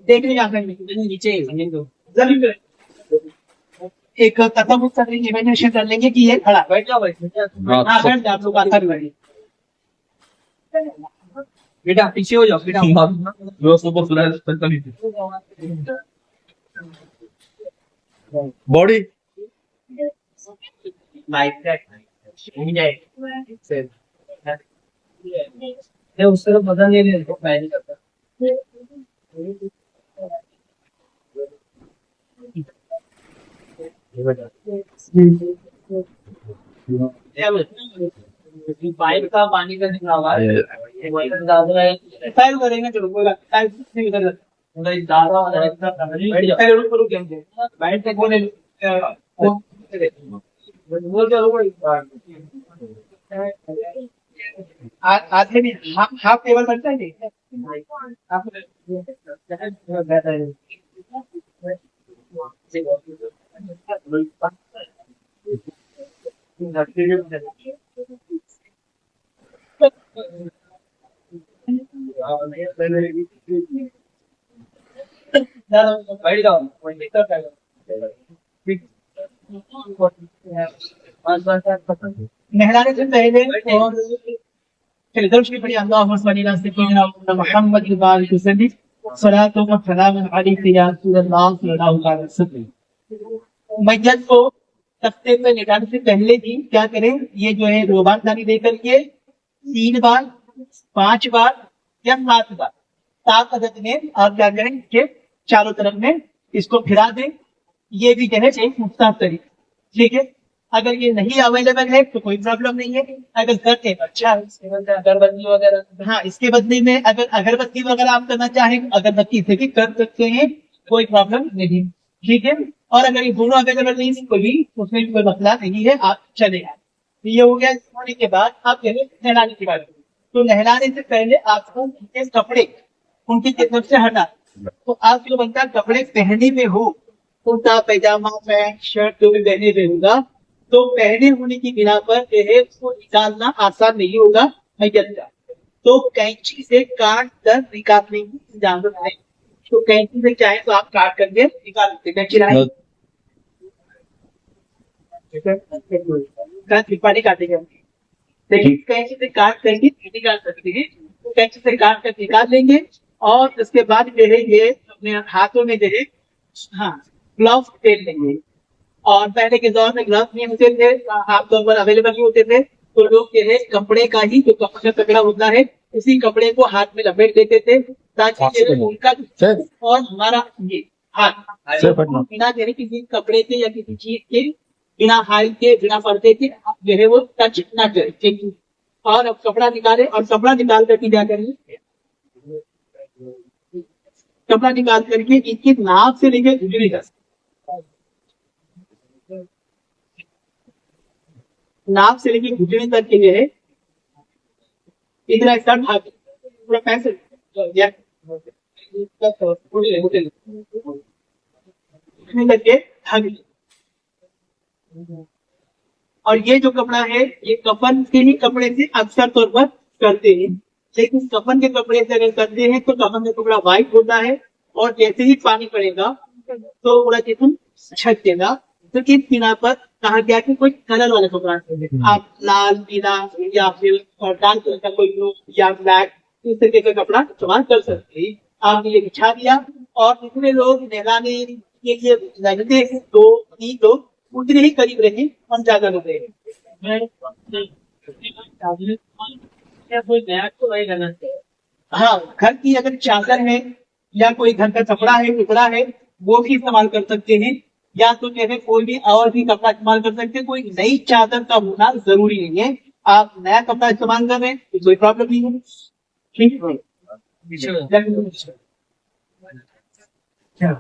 देखने नीचे जरूर एक कदम इमेजिनेशन कर लेंगे कि ये खड़ा बैठ जाओ बैठ जाओ आप लोग आकर बैठिए बेटा पीछे हो जाओ बेटा बॉडी उस तरफ बदल नहीं ले पहले करता पाइप का पानी का निकला हुआ है ज्यादा है पैर करेंगे चलो बोला बैठ के बोले आधे में हाफ टेबल बनता है बैठ जाओ नहलाने से पहले और चलिए दर्श की पढ़िए अल्लाहुम्मा सल्ली अला सय्यिदिना मुहम्मद व आलिहि वसल्लम सलातो व सलाम अलैका या रसूलल्लाह सल्लल्लाहु अलैहि वसल्लम। मैयत को तख्ते पे लेटाने से पहले भी क्या करें, ये जो है रोबानदानी लेकर के 3 बार 5 बार या 7 बार 7 अदद में आप क्या करें, इसके चारों तरफ में इसको फिरा दें। ये भी जो है एक मुफ्ताह तरीका, ठीक है। अगर ये नहीं अवेलेबल है तो कोई प्रॉब्लम नहीं है, अगर करते तो अच्छा है। अगरबत्ती वगैरह, हाँ, इसके बदले में अगर अगरबत्ती वगैरह आप करना चाहें अगरबत्ती से भी कर सकते हैं, कोई प्रॉब्लम नहीं, ठीक है। और अगर ये दोनों अवेलेबल नहीं है कोई भी, उसमें भी कोई मसला नहीं है, आप चलेगा। ये हो गया। होने के बाद आप जो है नहलाने की बात करें, तो नहलाने से पहले आपको उनके कपड़े उनकी तरफ से हटा, तो आप जो बनता कपड़े पहने में हो, कुर्ता पैजामा पैंट शर्ट जो भी पहने हुए होगा, तो पहने होने की बिना पर जो है उसको निकालना आसान नहीं होगा मैयत का। तो कैंची से काट कर निकालने की इजाजत है। तो कैंची से चाहे तो आप काट करके निकाल सकते। कैंची लाए पानी काटेंगे, लेकिन कैंची से काट करके निकाल सकते हैं। तो कैंची से काट कर निकाल लेंगे और उसके बाद जो है ये अपने हाथों में जो है हाँ ग्लव्स पहन लेंगे। और पहले के दौर में ग्लव्स नहीं होते थे, आमतौर पर अवेलेबल नहीं होते थे, तो लोग जो है कपड़े का ही जो कपड़ा कपड़ा होता है उसी कपड़े को हाथ में लपेट देते थे, ताकि जो है उनका और हमारा ये हाथ बिना जो है किसी कपड़े के या किसी चीज के, बिना हाथ के बिना पर्दे के जो है वो टच ना करे। और अब कपड़ा निकाले और कपड़ा निकाल करके क्या करेंगे, कपड़ा निकाल करके इनकी नाक से लेकर घुटने तक, नाक से लेकर घुटने तक के जो है इतना स्टार्ट भाग पूरा पैसे लगे भाग। और ये जो कपड़ा है ये कफन के ही कपड़े से अक्सर तौर पर करते हैं, लेकिन कफन के कपड़े से अगर करते हैं तो कफन का कपड़ा व्हाइट होता है और जैसे ही पानी पड़ेगा तो पूरा जिस्म छट देगा। तो इस बिना पर कहा गया कि कोई कलर वाला कपड़ा आप लाल पीला या फिर डार्क कलर का कोई ब्लू या ब्लैक इस तरीके का कपड़ा इस्तेमाल कर सकते हैं। आपने ये बिछा दिया और जितने लोग नहलाने के लिए लगते हैं 2-3 लोग उतने ही करीब रहे हम ज्यादा लोग रहे। कोई नया तो नहीं करना चाहिए। हाँ, घर की अगर चादर है या कोई घर का कपड़ा है टुकड़ा है वो भी इस्तेमाल कर सकते हैं, या तो जैसे कोई भी और भी कपड़ा इस्तेमाल कर सकते हैं। कोई नई चादर का होना जरूरी नहीं है, आप नया कपड़ा इस्तेमाल कर रहे हैं तो कोई प्रॉब्लम नहीं है, ठीक है।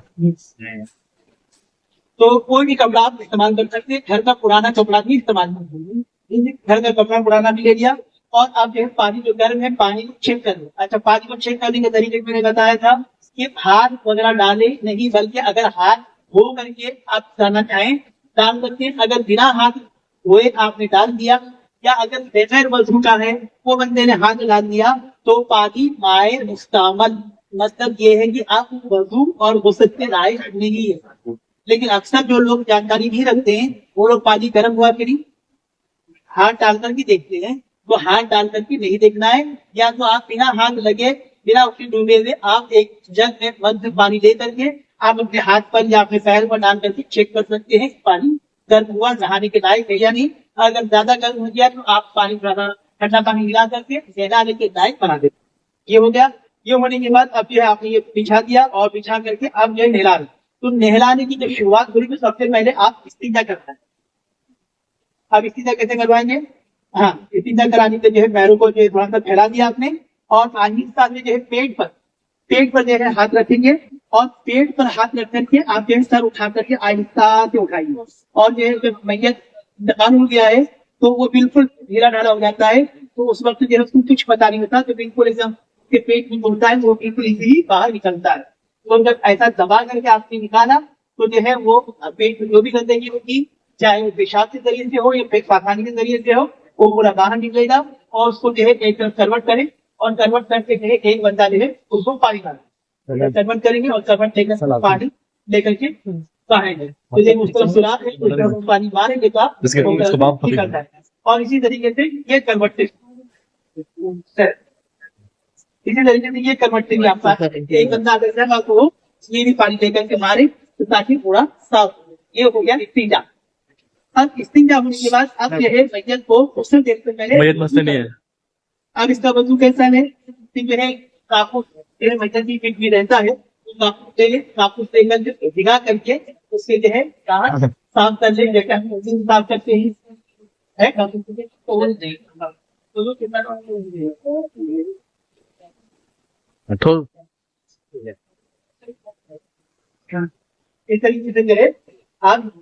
तो कोई भी कपड़ा आप इस्तेमाल कर सकते हैं, घर का पुराना कपड़ा भी इस्तेमाल कर सकते हैं। घर का कपड़ा पुराना भी ले लिया और आप जो है पानी जो गर्म है पानी को चेक कर लो। अच्छा, पानी को चेक करने के तरीके मैंने बताया था कि हाथ वगैरह डाले नहीं, बल्कि अगर हाथ धो करके आप डालना चाहें डाल सकते हैं। अगर बिना हाथ धोए आपने डाल दिया या अगर बगैर वजू का है वो बंदे ने हाथ डाल दिया तो पानी माए मुस्तामल, मतलब ये है कि आप वजू और गुस्ल के लायक नहीं है। लेकिन अक्सर जो लोग जानकारी नहीं रखते हैं वो लोग पानी गर्म हुआ फिर हाथ डाल करके देखते हैं, तो हाथ डाल करके नहीं देखना है। या तो आप बिना हाथ लगे बिना उसके डूबे हुए आप एक जग में मध्य पानी ले करके आप अपने हाथ पर या अपने पैर पर डाल करके चेक कर सकते हैं पानी गर्म हुआ नहाने के लायक है या नहीं। अगर ज्यादा गर्म हो गया तो आप पानी ठंडा पानी मिला करके नहलाने के लायक बना देते। ये हो गया। ये होने के बाद अब जो है आपने ये बिछा दिया और बिछा करके आप जो है नहला रहे। तो नहलाने की जब शुरुआत हुई तो सबसे पहले आप इस्तिंजा करना है। अब इस्तिंजा कैसे करवाएंगे? हाँ, इस्तिंजा कराने के जो है पैरों को जो है थोड़ा सा फैला दिया आपने और आहिस्ता से जो है पेट पर जो है हाथ रखेंगे और पेट पर हाथ रख करके आप जो है सर उठा करके आहिस्ता से उठाइए। और जो है जब मैयत दफन हो गया है तो वो बिल्कुल ढीला ढाला हो जाता है, तो उस वक्त जो है उसको कुछ पता नहीं होता, तो बिल्कुल एकदम के पेट में घूमता है वो बिल्कुल इजीली बाहर निकलता है। तो जब ऐसा दबा करके आपने निकाला तो जो है वो पेट में जो भी गंदगी होगी चाहे वो पेशाब के जरिए से हो या पेट पाखाने के जरिए से हो वो पूरा बाहर निकलेगा। और उसको जो है एक तरफ कन्वर्ट करें और कन्वर्ट करके जो है एक बंदा जो है उसको पानी डाले कन्वर्ट करेंगे और कन्वर्ट लेकर पानी लेकर के कहेंगे तो जब उस तरफ सुराख है उस तरफ पानी मारेंगे तो आप निकलता है। और इसी तरीके से ये कन्वर्ट इसी तरीके से ये कन्वर्टिंग आपका एक बंदा अगर जब आपको ये भी पानी लेकर के मारे तो ताकि पूरा साफ हो। ये हो गया इस्तिंजा। अब इस्तिंजा होने के बाद अब ये है मैयत को गुस्ल देने से पहले मयत मस्त नहीं है। अब इसका वजू कैसा है कि जो है कापूस ये मैयत की पिट भी रहता है तो कापूस लेकर के भिगा करके उसके जो है कहाँ साफ कर ले जैसे हम मशीन साफ करते हैं है कापूस के तो वो कितना इस तरीके से जो है आप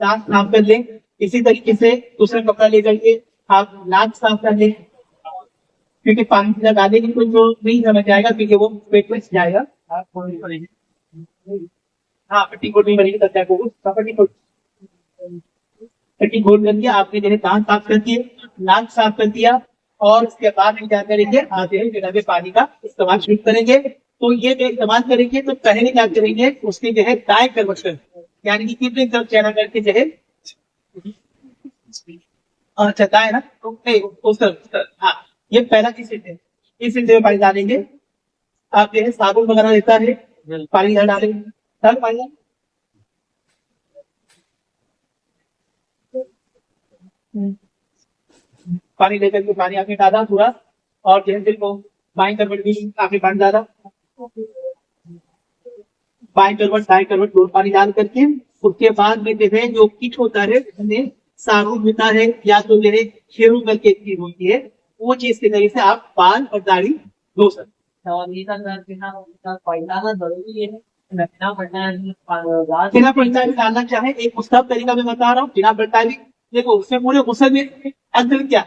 दांत साफ कर लें। इसी तरीके से दूसरा कपड़ा लेकर के आप नाक साफ कर लें क्योंकि पानी से डालने की कोई जो नहीं समझ आएगा क्योंकि वो पेट में जाएगा। हाँ पेटीकोट में बनेगी तब जाकर वो पेटीकोट करके आपने जो है दांत साफ कर दिए, नाक साफ कर दिया और उसके बाद हम क्या करेंगे आधे घंटे पानी का इस्तेमाल शुरू करेंगे। तो ये जो इस्तेमाल करेंगे तो पहले क्या करेंगे उसके जो है दाएं करवट कर यानी कि कितने तरफ चेहरा करके जो है अच्छा दाएं ना तो उस तरफ हाँ ये पहला इस हिस्से में पानी डालेंगे। आप जो है साबुन वगैरह रहता है पानी डालेंगे सर पानी पानी लेकर के पानी आपने डाला पूरा और जो है दिल को बाएं करवट भी आपने पानी डाला बाएं करवट दाएं करवट दोनों पानी डाल करके उसके बाद में जो है जो किट होता है उसमें साबुन होता है या तो जो है शेरू करके चीज होती है वो चीज के जरिए से आप बाल और दाढ़ी धो सकते बिना पड़ता भी डालना चाहे एक उसका तरीका मैं बता रहा हूँ बिना पड़ता भी देखो उसमें पूरे गुस्ल में अंदर क्या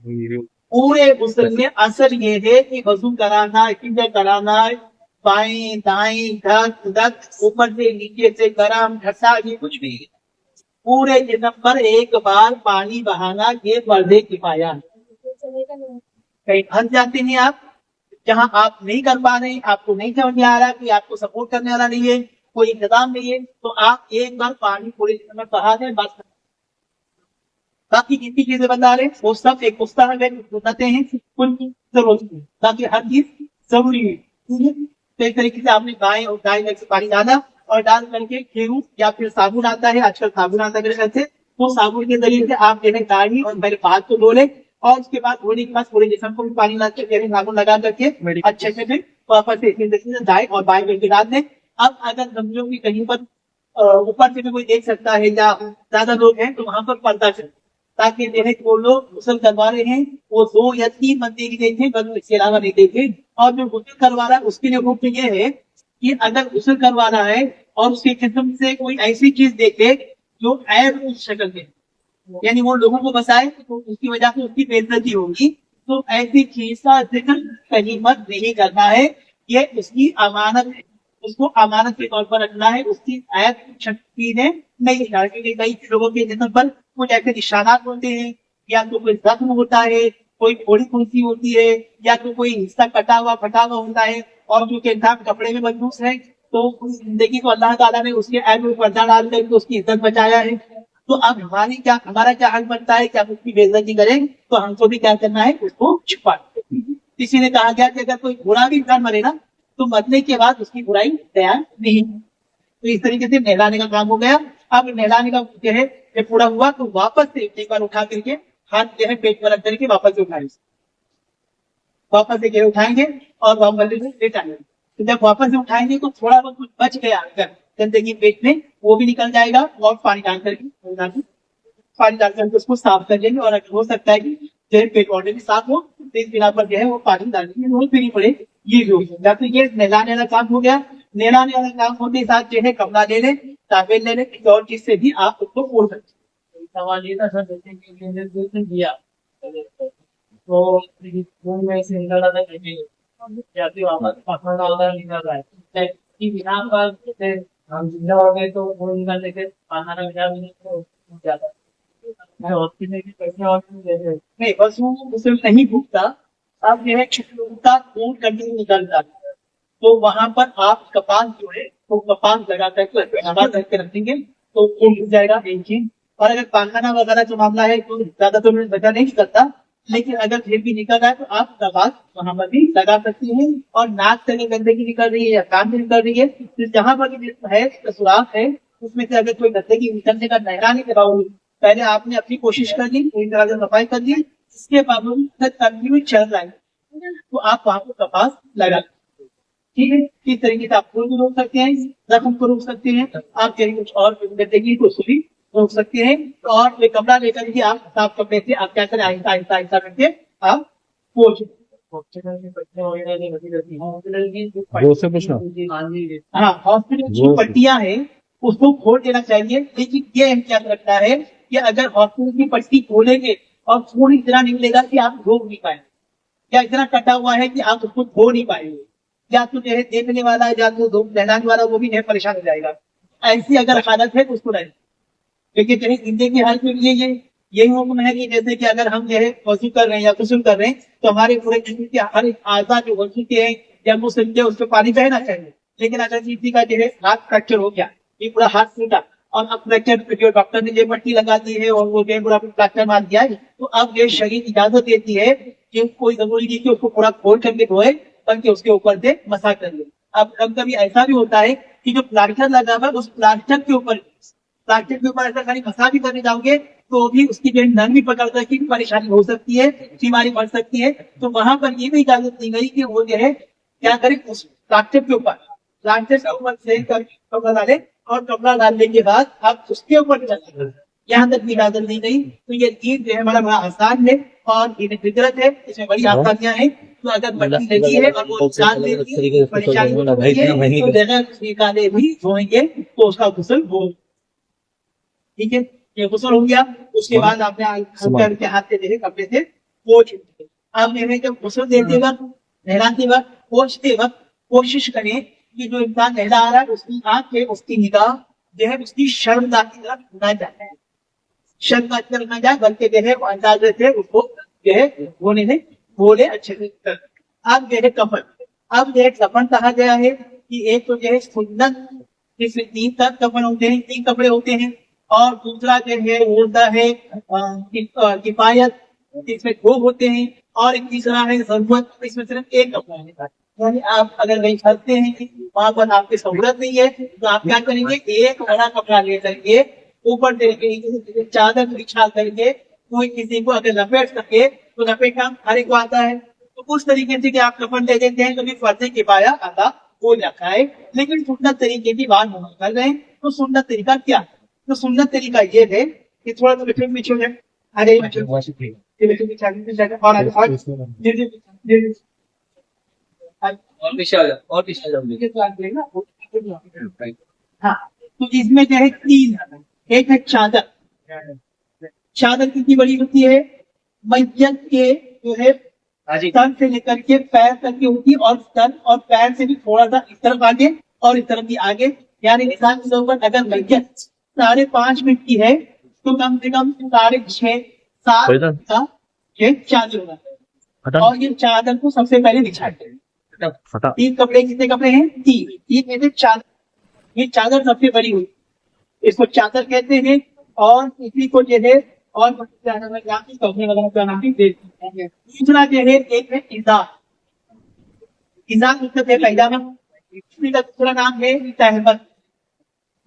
पूरे गुस्ल में असर ये है कि वजू कराना किंजर कराना बाएं दाएं धक धक ऊपर से नीचे से गरम ठंडा ये कुछ नहीं है। पूरे जिस्म पर एक बार पानी बहाना ये फर्ज़े किफाया है। कहीं फंस जाते हैं आप जहां आप नहीं कर पा रहे आपको नहीं समझ में आ रहा कि आपको सपोर्ट करने वाला नहीं है कोई इंतजाम नहीं है तो आप एक बार पानी पूरे जिस्म में बहा दें बस। बाकी जितनी चीजें बता रहे वो सब एक पुस्तक बताते हैं उनकी जरूरत है ताकि हर चीज जरूरी है। तो एक तरीके से आपने बाएं और दाएं में से पानी डाला और डाल करके गेहूं या फिर साबुन आता है आजकल साबुन आता है मेरे से वो साबुन के जरिए से आप जो है दाढ़ी और मेरे हाथ को धो लें और उसके बाद धोने के बाद पूरे जिस्म को भी पानी लगा के साबुन लगा करके अच्छे से फिर वापस से दाएं और बाएं करके डाल दें। अब अगर समझो कि कहीं पर ऊपर से भी कोई देख सकता है या ज्यादा लोग हैं तो वहां पर पर्दा से ताकि जो है वो लोग गुस्ल करवा रहे हैं वो 2 या 3 बंदे की देखे बस इसके अलावा नहीं देखे। और जो गुस्ल करवा रहा है उसके लिए हुक्म ये है कि अगर गुस्ल करवाना है और उसके किस्म से कोई ऐसी चीज देखे जो ऐब उस शक्ल में यानी वो लोगों को बसाए तो उसकी वजह से उसकी बेइज्जती होगी तो ऐसी चीज का जिक्र कहीं मत नहीं करना है। ये उसकी अमानत है उसको अमानत के तौर पर रखना है उसकी ऐब शक्ति ने नहीं दिखा क्योंकि कई लोगों के जिस्म पर कुछ ऐसे निशानात होते हैं या तो कोई जख्म होता है कोई थोड़ी कुर्सी होती है या तो कोई हिस्सा कटा हुआ फटा हुआ होता है और जो कि इंसान कपड़े में मजबूत है तो उस जिंदगी को अल्लाह ताला ने उसके ऐब में पर्दा डाल करके उसकी इज्जत बचाया है। तो अब हमारा क्या हक बनता है कि हम उसकी बेइज्जती करें तो हमको भी क्या करना है उसको छुपा। किसी ने कहा गया कि अगर कोई बुरा भी इंसान मरे ना तो मरने के बाद उसकी बुराई तैयार नहीं। तो इस तरीके से नहलाने का काम हो गया। अब नहलाने का जो है जब पूरा हुआ तो वापस से एक बार उठा करके हाथ जो है पेट पर रख करके वापस से उठाएंगे वापस से उठाएंगे और वापस से लेटाएंगे। तो जब वापस से उठाएंगे तो थोड़ा बहुत कुछ बच गया अगर गंदगी पेट में वो भी निकल जाएगा और पानी डाल करके उसको साफ कर लेंगे। और अगर हो सकता है कि जो है पेट ऑलरेडी साफ हो तो इस बिना पर जो है वो पानी डालने की जरूरत भी नहीं पड़े। ये जो तो ये नहलाने वाला काम हो गया। नहलाने वाला काम होने के साथ जो है कपड़ा ले लें ताबेल ले लें किसी और चीज से भी आप उसको ओढ़ सकते। सवाल ये था सर जैसे कि दिया तो में से निकल रहा था या फिर वापस पकड़ डालकर निकल रहा है कि बिना पर जैसे हम जिंदा हो गए तो वो निकल लेके खाना ना बिना तो जाता नहीं बस वो उसे नहीं भूखता अब यह छुटता खून कंटिन्यू निकलता तो वहां पर आप कपास जो है तो कपास लगा करके रख देंगे तो खून मिल जाएगा एक चीज। और अगर पाखाना वगैरह जो मामला है तो ज्यादा तो बचा नहीं करता लेकिन अगर फिर भी निकल रहा है तो आप दवा वहां पर भी लगा सकती हैं। और नाक से अगर गंदगी निकल रही है या कान से निकल रही है तो जहां पर भी है सुराख है उसमें से अगर कोई गंदगी निकलने का नहरा नहीं दबाओगी, पहले आपने अपनी कोशिश कर ली, पूरी तरह से सफाई कर ली, इसके बावजूद कंटिन्यू चल रहा है तो आप वहां पर कपास लगा, ठीक है। इस तरीके से आप फूल को रोक सकते हैं, जख्म को रोक सकते हैं, आप कहीं कुछ और गंदगी को भी रोक सकते हैं। और एक कपड़ा लेकर के आप साफ कपड़े से आप क्या करें, आहिस्ता आहिस्ता आहिस्ता करके आप पोंछ। हाँ, हॉस्पिटल की पट्टियां हैं उसको खोल देना चाहिए, लेकिन ये एहतियात रखना है कि अगर हॉस्पिटल की पट्टी खोलेंगे और खून इतना निकलेगा कि आप रोक नहीं पाएंगे, या इतना कटा हुआ है कि आप उसको धो नहीं पाएंगे, या तो जो है देखने वाला है या तो नहलाने वाला वो भी नहीं परेशान हो जाएगा। ऐसी अगर हालत है तो उसको नहीं। लेकिन जो है जिंदगी की हालत में यही हुक्म है कि जैसे कि अगर हम जो है वजू कर रहे हैं या गुस्ल कर रहे हैं तो हमारे पूरे जिस्म के हर एक आज़ा जो वजू के हैं या गुस्ल के उस पर पानी बहना चाहिए। लेकिन अगर किसी का जो है हाथ फ्रैक्चर हो गया, ये पूरा हाथ टूटा और अब फ्रैक्चर जो डॉक्टर ने ये पट्टी लगा दी है और वो जो है पूरा प्लास्टर मार दिया है, तो अब ये शरीर इजाजत देती है कि कोई जरूरी नहीं कि उसको पूरा खोल करके धोए, बल्कि उसके ऊपर से मसाज कर ले। अब कभी ऐसा भी होता है कि जो प्लास्टर लगा हुआ है उस प्लास्टर के ऊपर ऐसा खाली मसाज भी करने जाओगे तो भी उसकी जो नर्म भी पकड़ करके परेशानी हो सकती है, बीमारी बढ़ सकती है। तो वहां पर ये भी इजाजत दी गई कि वो जो है क्या करे, उस प्लास्टर के ऊपर से कपड़ा डाले और कपड़ा डालने के बाद आप उसके ऊपर चल, यहाँ तक भी इजाजत दी गई। तो ये चीज जो है बड़ा आसान है और ये फितरत है, इसमें बड़ी आसानियां हैं। तो अगर बटन लगी है और वो जान लेगी परेशानी हो रही है तो बगैर निकाले भी धोएंगे तो उसका गुस्ल हो, ठीक है। ये गुस्ल हो गया, उसके बाद आपने हल्के के हाथ से देखे कपड़े से पोंछ। अब जब गुस्ल देते वक्त, नहलाते वक्त, पोंछते वक्त कोशिश करें कि जो इंसान नहला आ रहा है उसकी आंखें, उसकी निगाह जो है उसकी शर्मगाह की तरफ न जाए, शर्मगाह की तरफ न जाए, बल्कि जो है अंदाजे से उसको जो है बोले अच्छे से। अब जो है कफन, अब जो है कफन कहा गया है कि एक तो जो है सुन्नत जिसमें 3 तक कफन होते हैं, 3 कपड़े होते हैं, और दूसरा जो है होता है किफायत जिसमें 2 होते हैं, और एक तीसरा है जरूरत, इसमें सिर्फ 1 कपड़ा है। यानी आप अगर नहीं फंसते हैं वहां पर आपकी सहूलत नहीं है तो आप क्या करेंगे, एक बड़ा कपड़ा ले करके ऊपर से चादर बिछा करके कोई किसी को अगर लपेट सके तो लपेटना हर एक को आता है, तो उस तरीके से कि आप कफन दे देते हैं तो भी फर्ज किफाया अदा हो जाता है। लेकिन सुन्नत तरीके की बात हम कर रहे हैं, तो सुन्नत तरीका क्या है? तो सुन्नत तरीका ये है कि थोड़ा सा पीछे हो जाए, अरे हाँ, तो इसमें जो है 3, एक है चादर। चादर कितनी बड़ी होती है, मैयत के जो है सर से लेकर के पैर तक की होती है, और सर और पैर से भी थोड़ा सा इस तरफ आगे और इस तरफ भी आगे, यानी निशान के ऊपर अगर मैयत 5.5 फीट की है तो कम से कम 6.5-7 का ये चादर होगा। और ये चादर को सबसे पहले बिछाते हैं। 3 कपड़े, कितने कपड़े हैं? 3 चादर, ये चादर सबसे बड़ी हुई, इसको चादर कहते हैं। और इसी को जो है और दूसरा जो है एक है इज़ार। इज़ार मतलब है पैजामा, इसका दूसरा नाम है तहमत।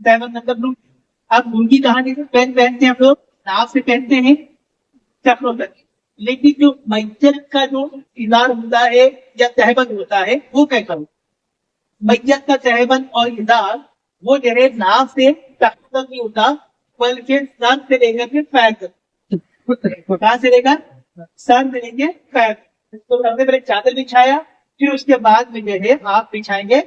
तहमत मतलब आप लुंगी कहानी से पहनते हैं, हम लोग नाव से पहनते हैं चक्रों तक, लेकिन जो मैयत का जो इज़ार होता है या तहमत होता है वो कैसा होता है? मैयत का तहमत और इज़ार वो जो है नाव से चक्रों तक नहीं होता, बल्कि सर से लेकर के पैर तक। कहाँ से लेकर? सर से लेकर पैर। तो सबसे पहले चादर बिछाया, फिर उसके बाद में जो है आप बिछाएंगे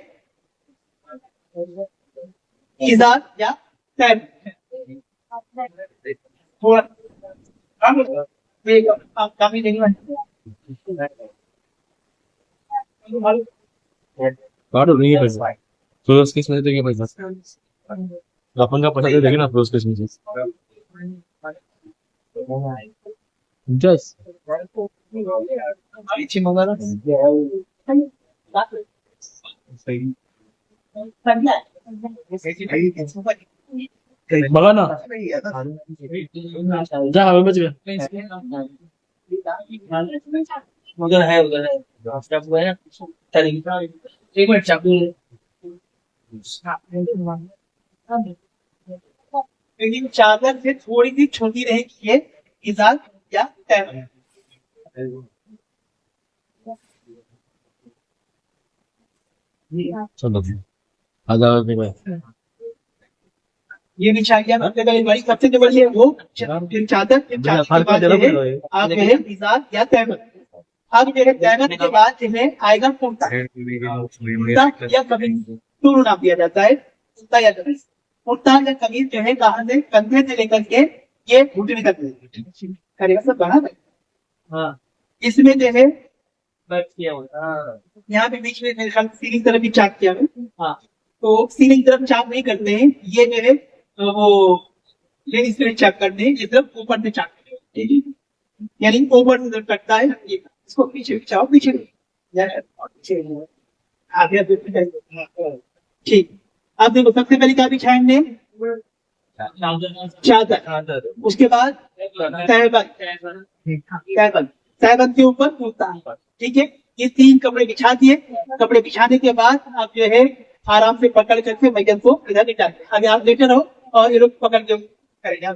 इज़ार या तहमत। थोड़ा काफी नहीं है फिरोज केस में देंगे पैसा, अपन का पैसा दे देंगे ना फिरोज केस में जस अच्छी मंगा ना बघा ना जा हवे बच गया उधर है चाकू है ना एक मिनट चाकू लेकिन चादर से थोड़ी सी छोटी रहेगी ये इजाज या तहमन। चलो आधा में ये बिछा गया बड़ी सबसे जो बड़ी है वो फिर चादर फिर चादर के बाद जो है आप जो है इजाज या तहमन। अब जो है तहमन के बाद जो है आएगा कुर्ता। कुर्ता या कमीज दोनों नाम दिया जाता है, कुर्ता या कमीज। कुर्ता या कमीज जो है कहाँ से कंधे से लेकर के ये घुटने तक करेगा सब बना है। हाँ इसमें जो है बस किया होता यहाँ पे बीच में मेरे ख्याल सीलिंग तरफ भी चाक किया है। हाँ तो सीलिंग तरफ चाक नहीं करते हैं, ये जो है वो लेडीज पे चाक करते हैं, ये तरफ ऊपर से चाक करते हैं, ठीक है? यानी ऊपर से तरफ कटता है ये। इसको पीछे खिंचाओ, पीछे आगे ठीक। अब देखो सबसे पहले क्या बिछाएंगे चादर, उसके बाद तहबंद के ऊपर कुर्ता, ठीक है? ये 3 कपड़े बिछा दिए। कपड़े बिछाने के बाद आप जो है आराम से पकड़ करके मैयत को इधर लिटा दें। अगर आप लेटे रहो और ये लोग पकड़ के करेंगे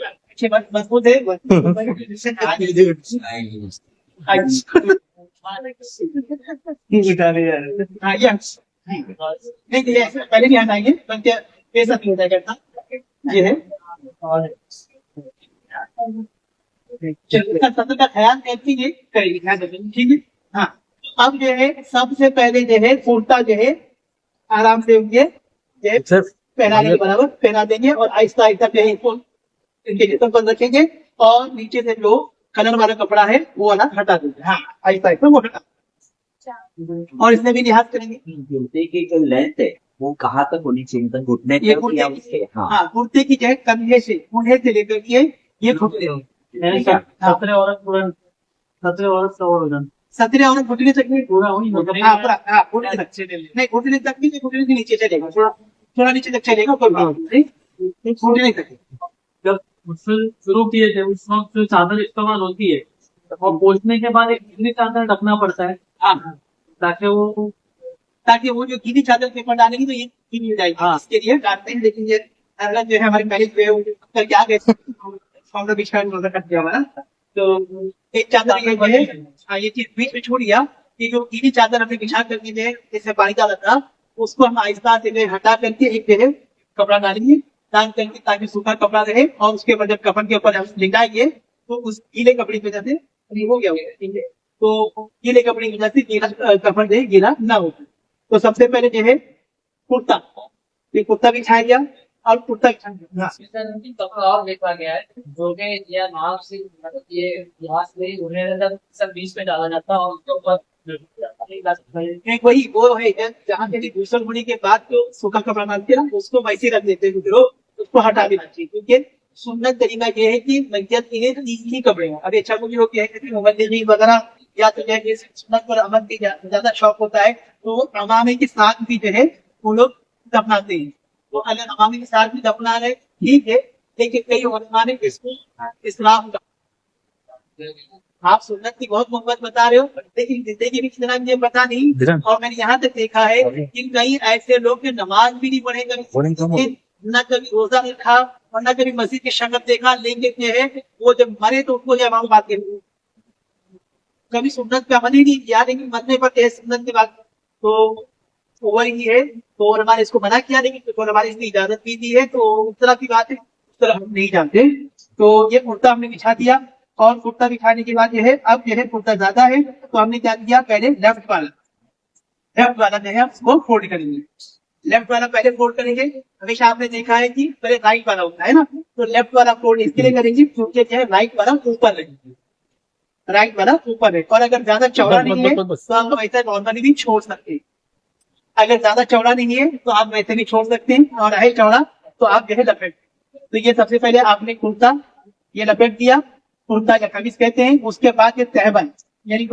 अच्छे मजबूत है। नहीं ऐसे पहले नहीं हटाएंगे बल्कि ऐसा नहीं होता करता ये है। सत्र का ख्याल ऐसी है करेंगे, ठीक है? हाँ अब जो है सबसे पहले जो है कुर्ता जो है आराम से उनके जो है पहनाने के बराबर पहना देंगे और आहिस्ता आहिस्ता जो है इसको इनके जिस्म पर रखेंगे और नीचे से जो कलर वाला कपड़ा है वो वाला हटा देंगे। हाँ आहिस्ता आहिस्ता वो हटा और इसमें भी लिहाज करेंगे। कुर्ते की जो लेंथ है वो कहाँ तक होनी चाहिए, मतलब घुटने ये तक या उसके? हाँ कुर्ते की जो है कंधे से मुंढे से लेकर के ये घुटने 17 औरत तुरंत 17 औरत सवार हो जाना 17 और घुटने तक नहीं पूरा हो नहीं हाँ पूरा हाँ घुटने तक नहीं, घुटने तक नहीं, घुटने से नीचे चलेगा, थोड़ा थोड़ा नीचे तक चलेगा कोई बात नहीं, घुटने तक। जब उससे शुरू किए थे उस वक्त जो चादर इस्तेमाल होती है और पोछने के बाद एक गीली चादर ढकना पड़ता है हाँ ताकि वो जो गीली चादर पेपर डालेंगे तो ये गीली हो जाएगी। हाँ। इसके लिए डालते हैं, लेकिन ये अगला जो है हमारे मैरिज पे करके आ गए हम लोग बिछा कट दिया हमारा। तो एक चादर ये है हाँ ये चीज बीच में छोड़ दिया कि जो गीली चादर हमने बिछा करके जो है जैसे पानी डाला था उसको हम आहिस्ता से हटा करके एक जो है कपड़ा डालेंगे डाल करके ताकि सूखा कपड़ा रहे और उसके बाद जब कफन के ऊपर हम लिटाएंगे तो उस गीले कपड़े की वजह से हो गया होगा, ठीक है? तो गीले कपड़े की वजह से गीला कफन जो है गीला ना हो। तो सबसे पहले जो है कुर्ता, ये कुर्ता बिछाया गया और कुर्ता कपड़ा और देखा गया है जो कि या नाक से ये यहाँ से उन्हें सब बीच में डाला जाता है और उसके ऊपर एक वही वो है जहाँ से दूसर होने के बाद जो सूखा कपड़ा डालते हैं उसको वैसे ही रख देते हैं, फिर उसको हटा देना चाहिए क्योंकि सुन्नत तरीका ये है कि मैयत इन्हें इसी कपड़े हैं। अभी अच्छा मुझे लोग मुबल्लिगीन वगैरह या तो जैसे सुन्नत पर अमल की ज्यादा शौक होता है तो अमामे के साथ भी जो है वो लोग दफनाते हैं। तो अगर अमामे के साथ भी दफना रहे ठीक है, लेकिन कई उलमा ने इसको इस्लाम आप सुन्नत की बहुत मोहब्बत बता रहे हो लेकिन जिंदगी भी कितना मुझे पता नहीं। और मैंने यहाँ तक देखा है कि कई ऐसे लोग के नमाज भी नहीं पढ़े कभी न कभी रोजा रखा और न कभी मस्जिद की शक्ल देखा, लेकिन जो है वो जब मरे तो उसको जब बात के कभी सुन्नत पे अमल ही नहीं किया, लेकिन मरने पर कहे सुन्नत की बात तो वही है। तो हमारे इसको मना किया लेकिन तो हमारी इसकी इजाजत भी दी है, तो उस तरह की बात है उस तरह हम नहीं जानते। तो ये कुर्ता हमने बिछा दिया और कुर्ता बिछाने के बाद जो है अब जो है कुर्ता ज्यादा है तो हमने क्या किया पहले लेफ्ट वाला जो है उसको फोल्ड करेंगे। लेफ्ट वाला पहले फोल्ड करेंगे। हमेशा आपने देखा है कि पहले राइट वाला होता है ना, तो लेफ्ट वाला फोल्ड इसके लिए करेंगे क्योंकि जो है राइट वाला ऊपर रहेंगे, राइट वाला ऊपर है। और अगर ज्यादा चौड़ा नहीं है तो आप वैसे नॉर्मली भी छोड़ सकते हैं। अगर ज्यादा चौड़ा नहीं है तो आप वैसे भी छोड़ सकते हैं और है चौड़ा तो आप जो है लपेट। तो ये सबसे पहले आपने कुर्ता ये लपेट दिया, कुर्ता या कमीज कहते हैं। उसके बाद ये तहबंद यानी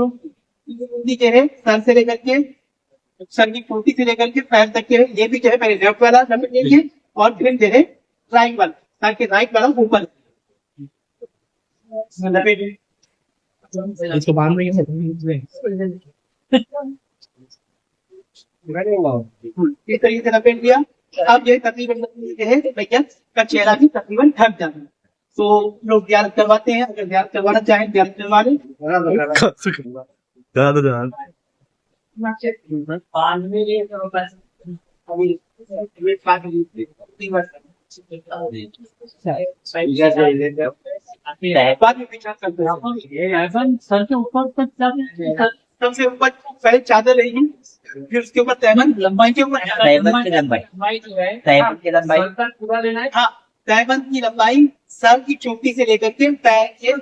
जो है सर से लेकर के सर की फूटी से लेकर के पैर तक के ये भी जो है पहले लेफ्ट वाला लपेट लेंगे और फिर जो है राइट वाला ताकि राइट वाला ऊपर लपेट। इसको बांध देंगे इस तरीके से लपेट दिया। अब ये तकरीबन जो है भैया का चेहरा भी तकरीबन ढक जाता है। तो लोग ध्यान करवाते हैं, अगर ध्यान करवाना चाहें ध्यान करवा लें। बाद में विचार करते हैं। सर के ऊपर तक सबसे ऊपर पहले चादर रहेगी, फिर उसके ऊपर तैमन, लंबाई के ऊपर तैमन की लंबाई, लंबाई जो है तैमन की लंबाई सर तक पूरा लेना है। हाँ, तैमन की लंबाई सर की चोटी से लेकर के पैर के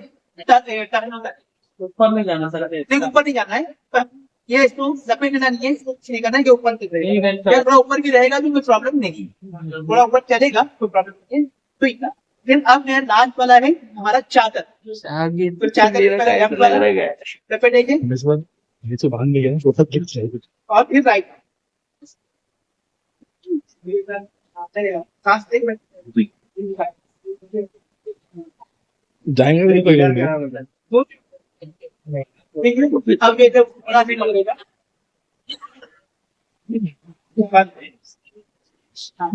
टखनों तक। ऊपर में जाना सर देखो ऊपर नहीं जाना है, पर ये इसको लपेटना नहीं है, इसको नहीं करना है कि ऊपर तक रहेगा। या थोड़ा ऊपर भी रहेगा तो कोई प्रॉब्लम नहीं, थोड़ा ऊपर चलेगा कोई प्रॉब्लम नहीं है। तो इतना फिर अब मेरा लास्ट वाला है हमारा चादर। तो चादर लपेटेंगे नीचे बांध देंगे और फिर राइट सांस एक मिनट जाएंगे नहीं कोई नहीं। ठीक है। अब ये जब बड़ा भी लगेगा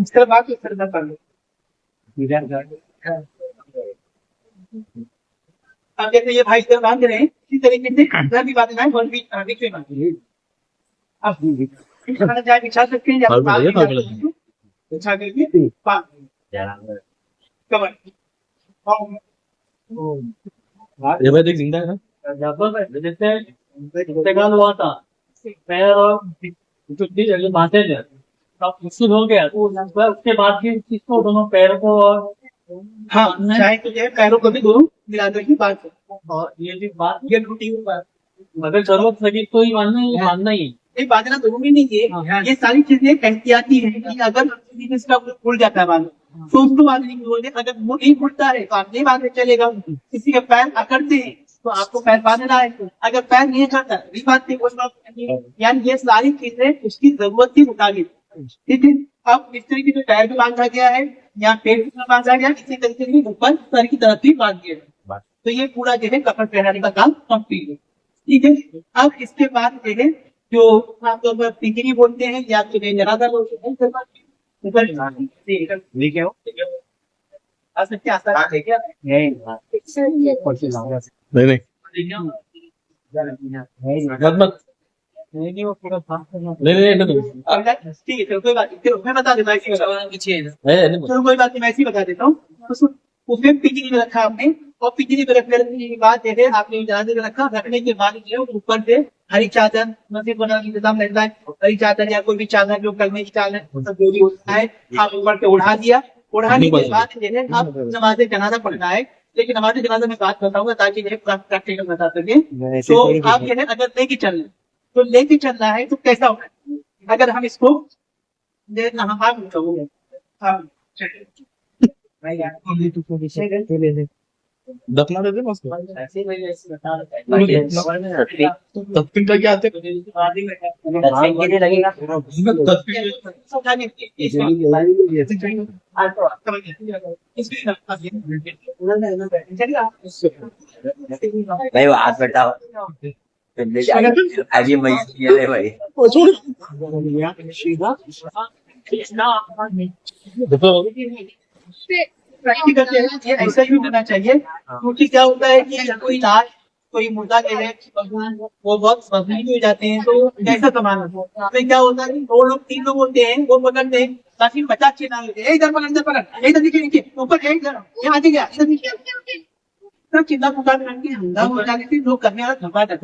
इसके बाद तो करना कर लो। अब जैसे ये भाई इधर बांध रहे हैं, इसी तरीके से इधर भी बांधना है और बीच में बांधना है। अब खाना चाय बिछा सकते हैं, या बिछा करके कमर ये भाई देख जिंदा है जैसे इंतकाल हुआ था पैर और चुट्टी जगह बांधे थे, अब मुश्किल हो गया तो उसके बाद भी इसको दोनों पैरों को और हाँ चाहे तो जो है पैरों को भी दोनों मिला करके बांध सकते। और ये भी बात ये रूटीन बात अगर जरूरत लगी तो ही मानना ही ये बांधना जरूरी नहीं है। ये सारी चीजें एहतियाती है कि अगर किसी चीज का खुल जाता है बांध तो उसको बांधने की जरूरत है। अगर वो नहीं खुलता है तो आप नहीं बांधे चलेगा। किसी का पैर अकड़ते हैं तो आपको पैर बांधना है, अगर पैर नहीं अकड़ता नहीं बांधते कोई प्रॉब्लम नहीं। यानी ये सारी चीजें उसकी जरूरत के मुताबिक, ठीक है। अब इस तरीके से पैर भी बांधा गया है, यहाँ पेट भी बांधा गया, इसी तरीके से ऊपर सर की तरफ भी बांध दिया गया। तो ये पूरा जो है कपड़ पहनाने का काम कंप्लीट है, ठीक है। अब इसके बाद जो है जो आमतौर पर पिंजरी बोलते हैं या तो जनाजा बोलते हैं, नहीं ठीक है। चलो कोई बात नहीं, मैं बता देता हूँ, चलो कोई बात नहीं, मैं ऐसे ही बता देता हूँ। उसमें पिंजरी में रखा आपने, और पिंजरी में रखने के बाद जैसे आपने जनाजे में रखा, रखने के बाद जो है ऊपर से हरी चादर मस्जिद बनाने का इंतजाम रहता है, हरी चादर या कोई भी चादर जो कलमे की चादर जो भी होता है आप ऊपर से उड़ा दिया। उड़ाने के बाद जो है आप नमाज जनाजा पढ़ना है, लेकिन नमाज जनाजा में बात बताऊंगा ताकि जो है प्रैक्टिकल बता सके। तो आप जो है अगर लेके चलना तो लेके चलना है तो कैसा होगा, अगर हम इसको दफना देते ना उसको ऐसे ही ऐसे बता तफ्तीन का क्या आते लगेगा भाई वो हाथ बैठाओ अभी मैं ये भाई प्रैक्टिकल ऐसा ही होना चाहिए, क्योंकि क्या होता है कि कोई लाश कोई मुर्दा जो है वो बहुत मजबूत हो जाते हैं, तो कैसा सामान तो क्या होता है, 2 लोग 3 लोग होते हैं, वो पकड़ते हैं ताकि 50 चिन्ह होते हैं, इधर पकड़ इधर नीचे नीचे ऊपर यहाँ आ गया इधर नीचे, सब चिल्ला पुकार करके हंगामा हो जाने से लोग करने वाला धब्बा ऐसा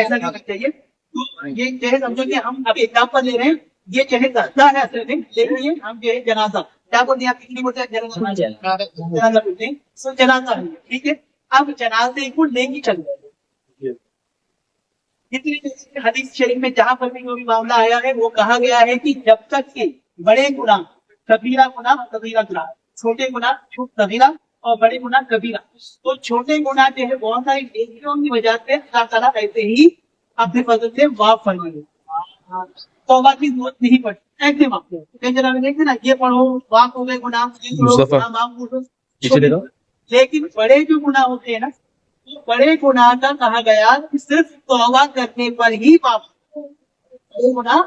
नहीं होना चाहिए। तो ये जो है समझो कि हम अभी एग्जाम्पल ले रहे हैं, ये जो है दस्ता है असल में, लेकिन ये हम जो है जनाजा क्या बोलते हैं, आप कितनी बोलते हैं जनाजा बोलते हैं, तो जनाजा है, ठीक है। अब जनाजे को लेके चल रहे हैं, हदीस शरीफ में जहां पर भी जो भी मामला आया है वो कहा गया है कि जब तक के बड़े गुनाह कबीरा गुनाह, छोटे गुनाह कबीरा और बड़े गुनाह कबीरा, तो छोटे गुनाह जो है बहुत सारी नेकियों की वजह से अल्लाह ताला ऐसे ही अपने फजल से माफ फरमाएंगे, तौबा की जरूरत नहीं पड़ती। ऐसे माफ जरा देखते ना, ये पढ़ो माफ हो गए गुनाह, ये पढ़ो गुनाह माफ हो गए। लेकिन बड़े जो गुनाह होते हैं ना, तो बड़े गुनाह का कहा गया कि सिर्फ तौबा करने पर ही माफ, बड़े गुनाह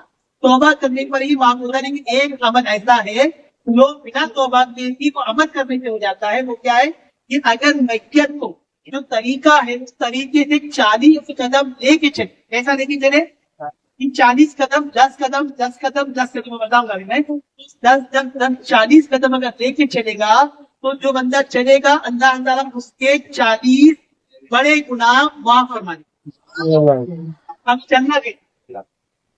तौबा करने पर ही माफ होता है। लेकिन एक अमल ऐसा है लोग बिना तौबा के भी वो अमल करने से हो जाता है। वो क्या है कि अगर मैयत को जो तरीका है उस तरीके से 40 कदम लेके चले, ऐसा लेके चले कि 40 कदम 10 कदम 10 कदम 10 कदम बताऊंगा अभी मैं, 10 40 कदम अगर लेके चलेगा तो जो बंदा चलेगा अल्लाह ताला उसके 40 बड़े गुनाह माफ फरमा देगा। हम चलना भी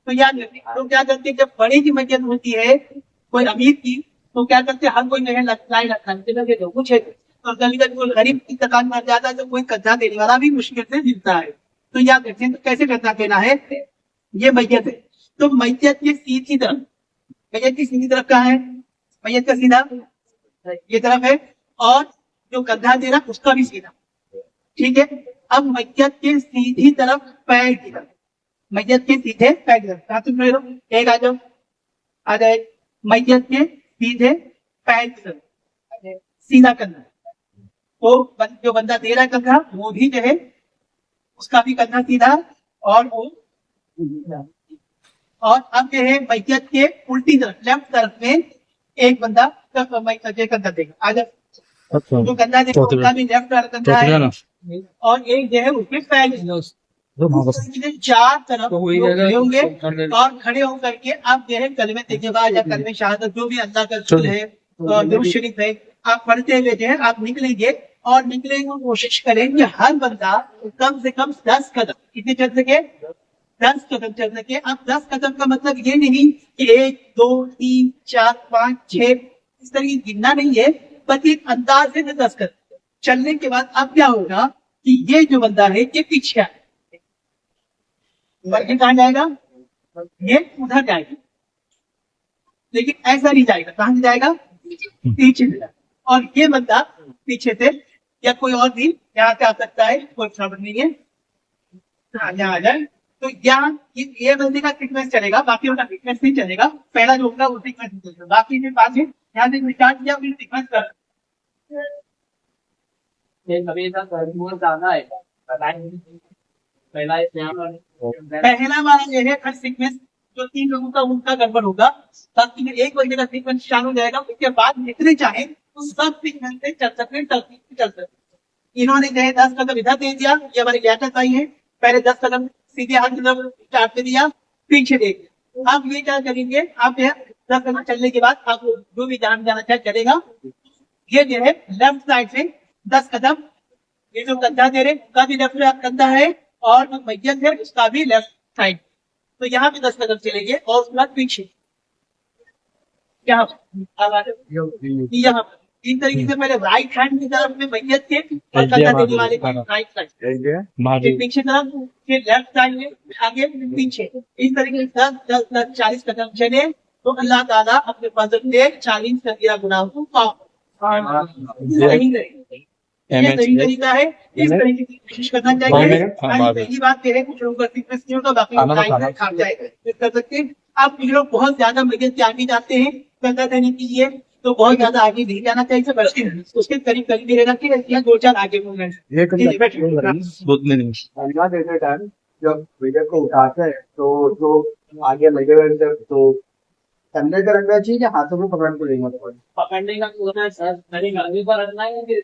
तो याद रखिए, तो क्या करते हैं जब बड़े की मैयत होती है कोई अमीर की, तो क्या करते हैं हर कोई जो है लाई रखना दो कुछ है, और गली का कोई गरीब की दुकान में जाता है तो कोई कर्जा देने वाला भी मुश्किल से मिलता है। तो याद रखिए तो कैसे कर्जा देना है, ये मैयत है। तो मैयत की सीधी तरफ, मैयत की सीधी तरफ कहाँ है, मैयत का सीधा ये तरफ है, और जो गड्ढा दे रहा उसका भी सीधा, ठीक है। अब मैयत के सीधी तरफ पैर की तरफ, मैयत के सीधे पैर की तरफ, एक आ जाओ, आ जाए मैयत के सीधे पैर की तरफ सीधा करना। तो जो बंदा दे रहा कंधा वो भी जो है उसका भी कंधा सीधा, और वो और अब जो है मैयत के उल्टी तरफ लेफ्ट तरफ में एक बंदा कंधा देगा। आ जाओ, जो कंधा देगा उसका भी लेफ्ट तरफ कंधा है, और एक जो है उसके पैर 4 तरफ खड़े होंगे, और खड़े होकर के आप जो है कलमे तैयबा या कलमे शहादत जो भी अल्लाह का रसूल है दुरूद शरीफ है आप पढ़ते हुए जो है आप निकलेंगे, और निकलेंगे कोशिश करें कि हर बंदा कम से कम 10 कदम कितने चल सके, 10 कदम चल सके। अब 10 कदम का मतलब ये नहीं कि 1 2 3 4 5 6 इस तरह की गिनना नहीं है, बस एक अंदाज से 10 कदम चलने के बाद अब क्या होगा कि ये जो बंदा है ये पीछे आए, कहाँ जाएगा, ये उधर जाएगा, लेकिन ऐसा नहीं जाएगा, कहाँ से जाएगा, पीछे से। और ये बंदा पीछे से या कोई और भी यहाँ से आ सकता है, कोई प्रॉब्लम नहीं है, यहाँ आ जाए। तो यहाँ ये बंदे का सीक्वेंस चलेगा, बाकी उनका सीक्वेंस नहीं चलेगा, पहला जो होगा वो सीक्वेंस नहीं चलेगा, बाकी जो बात है यहाँ से स्टार्ट किया फिर सीक्वेंस कर पहला वाला जो है हर सीक्वेंस जो 3 लोगों का उनका गड़बड़ होगा, बाकी एक बंदे का सीक्वेंस चालू हो जाएगा, उसके बाद जितने चाहे तो सब सीक्वेंस से चल सकते, चल सकते। इन्होंने जो है 10 कदम इधर दे दिया, ये हमारी लियाकत आई है, पहले 10 कदम सीधे हाथ की तरफ स्टार्ट कर दिया, पीछे देख लिया। अब ये क्या करेंगे, आप जो है 10 कदम चलने के बाद आप जो भी जहाँ जाना चाहे चलेगा, ये जो है लेफ्ट साइड से 10 कदम, ये जो कंधा दे रहे उसका भी लेफ्ट साइड कंधा है, और जो मैयत है उसका भी लेफ्ट साइड, तो यहाँ पे 10 कदम चलेंगे, और उसके बाद पीछे यहाँ पर इन तरीके से पहले राइट हैंड की तरफ में मैयत के और कंधा देने वाले राइट साइड, पीछे तरफ, फिर लेफ्ट साइड में आगे पीछे, इस तरीके से 10 40 कदम चले तो अल्लाह ताला अपने फजल से 40 कबीरा गुनाह को माफ सही तरीका है। इस तरीके की कोशिश करना चाहिए। पहली बात कह रहे कुछ लोग बाकी खा जाएगा कर सकते हैं। आप कुछ लोग बहुत ज्यादा मैयत के आगे जाते हैं कंधा देने के लिए, तो बहुत ज्यादा आगे नहीं जाना चाहिए, बल्कि उसके करीब करीब ही रहना चाहिए, 2-4 आगे जब मैयत को उठाते हैं तो जो आगे लगे हुए तो कंधे पे रखना चाहिए या हाथों में पकड़ के लेना चाहिए? पकड़ने का पूरा रखना है,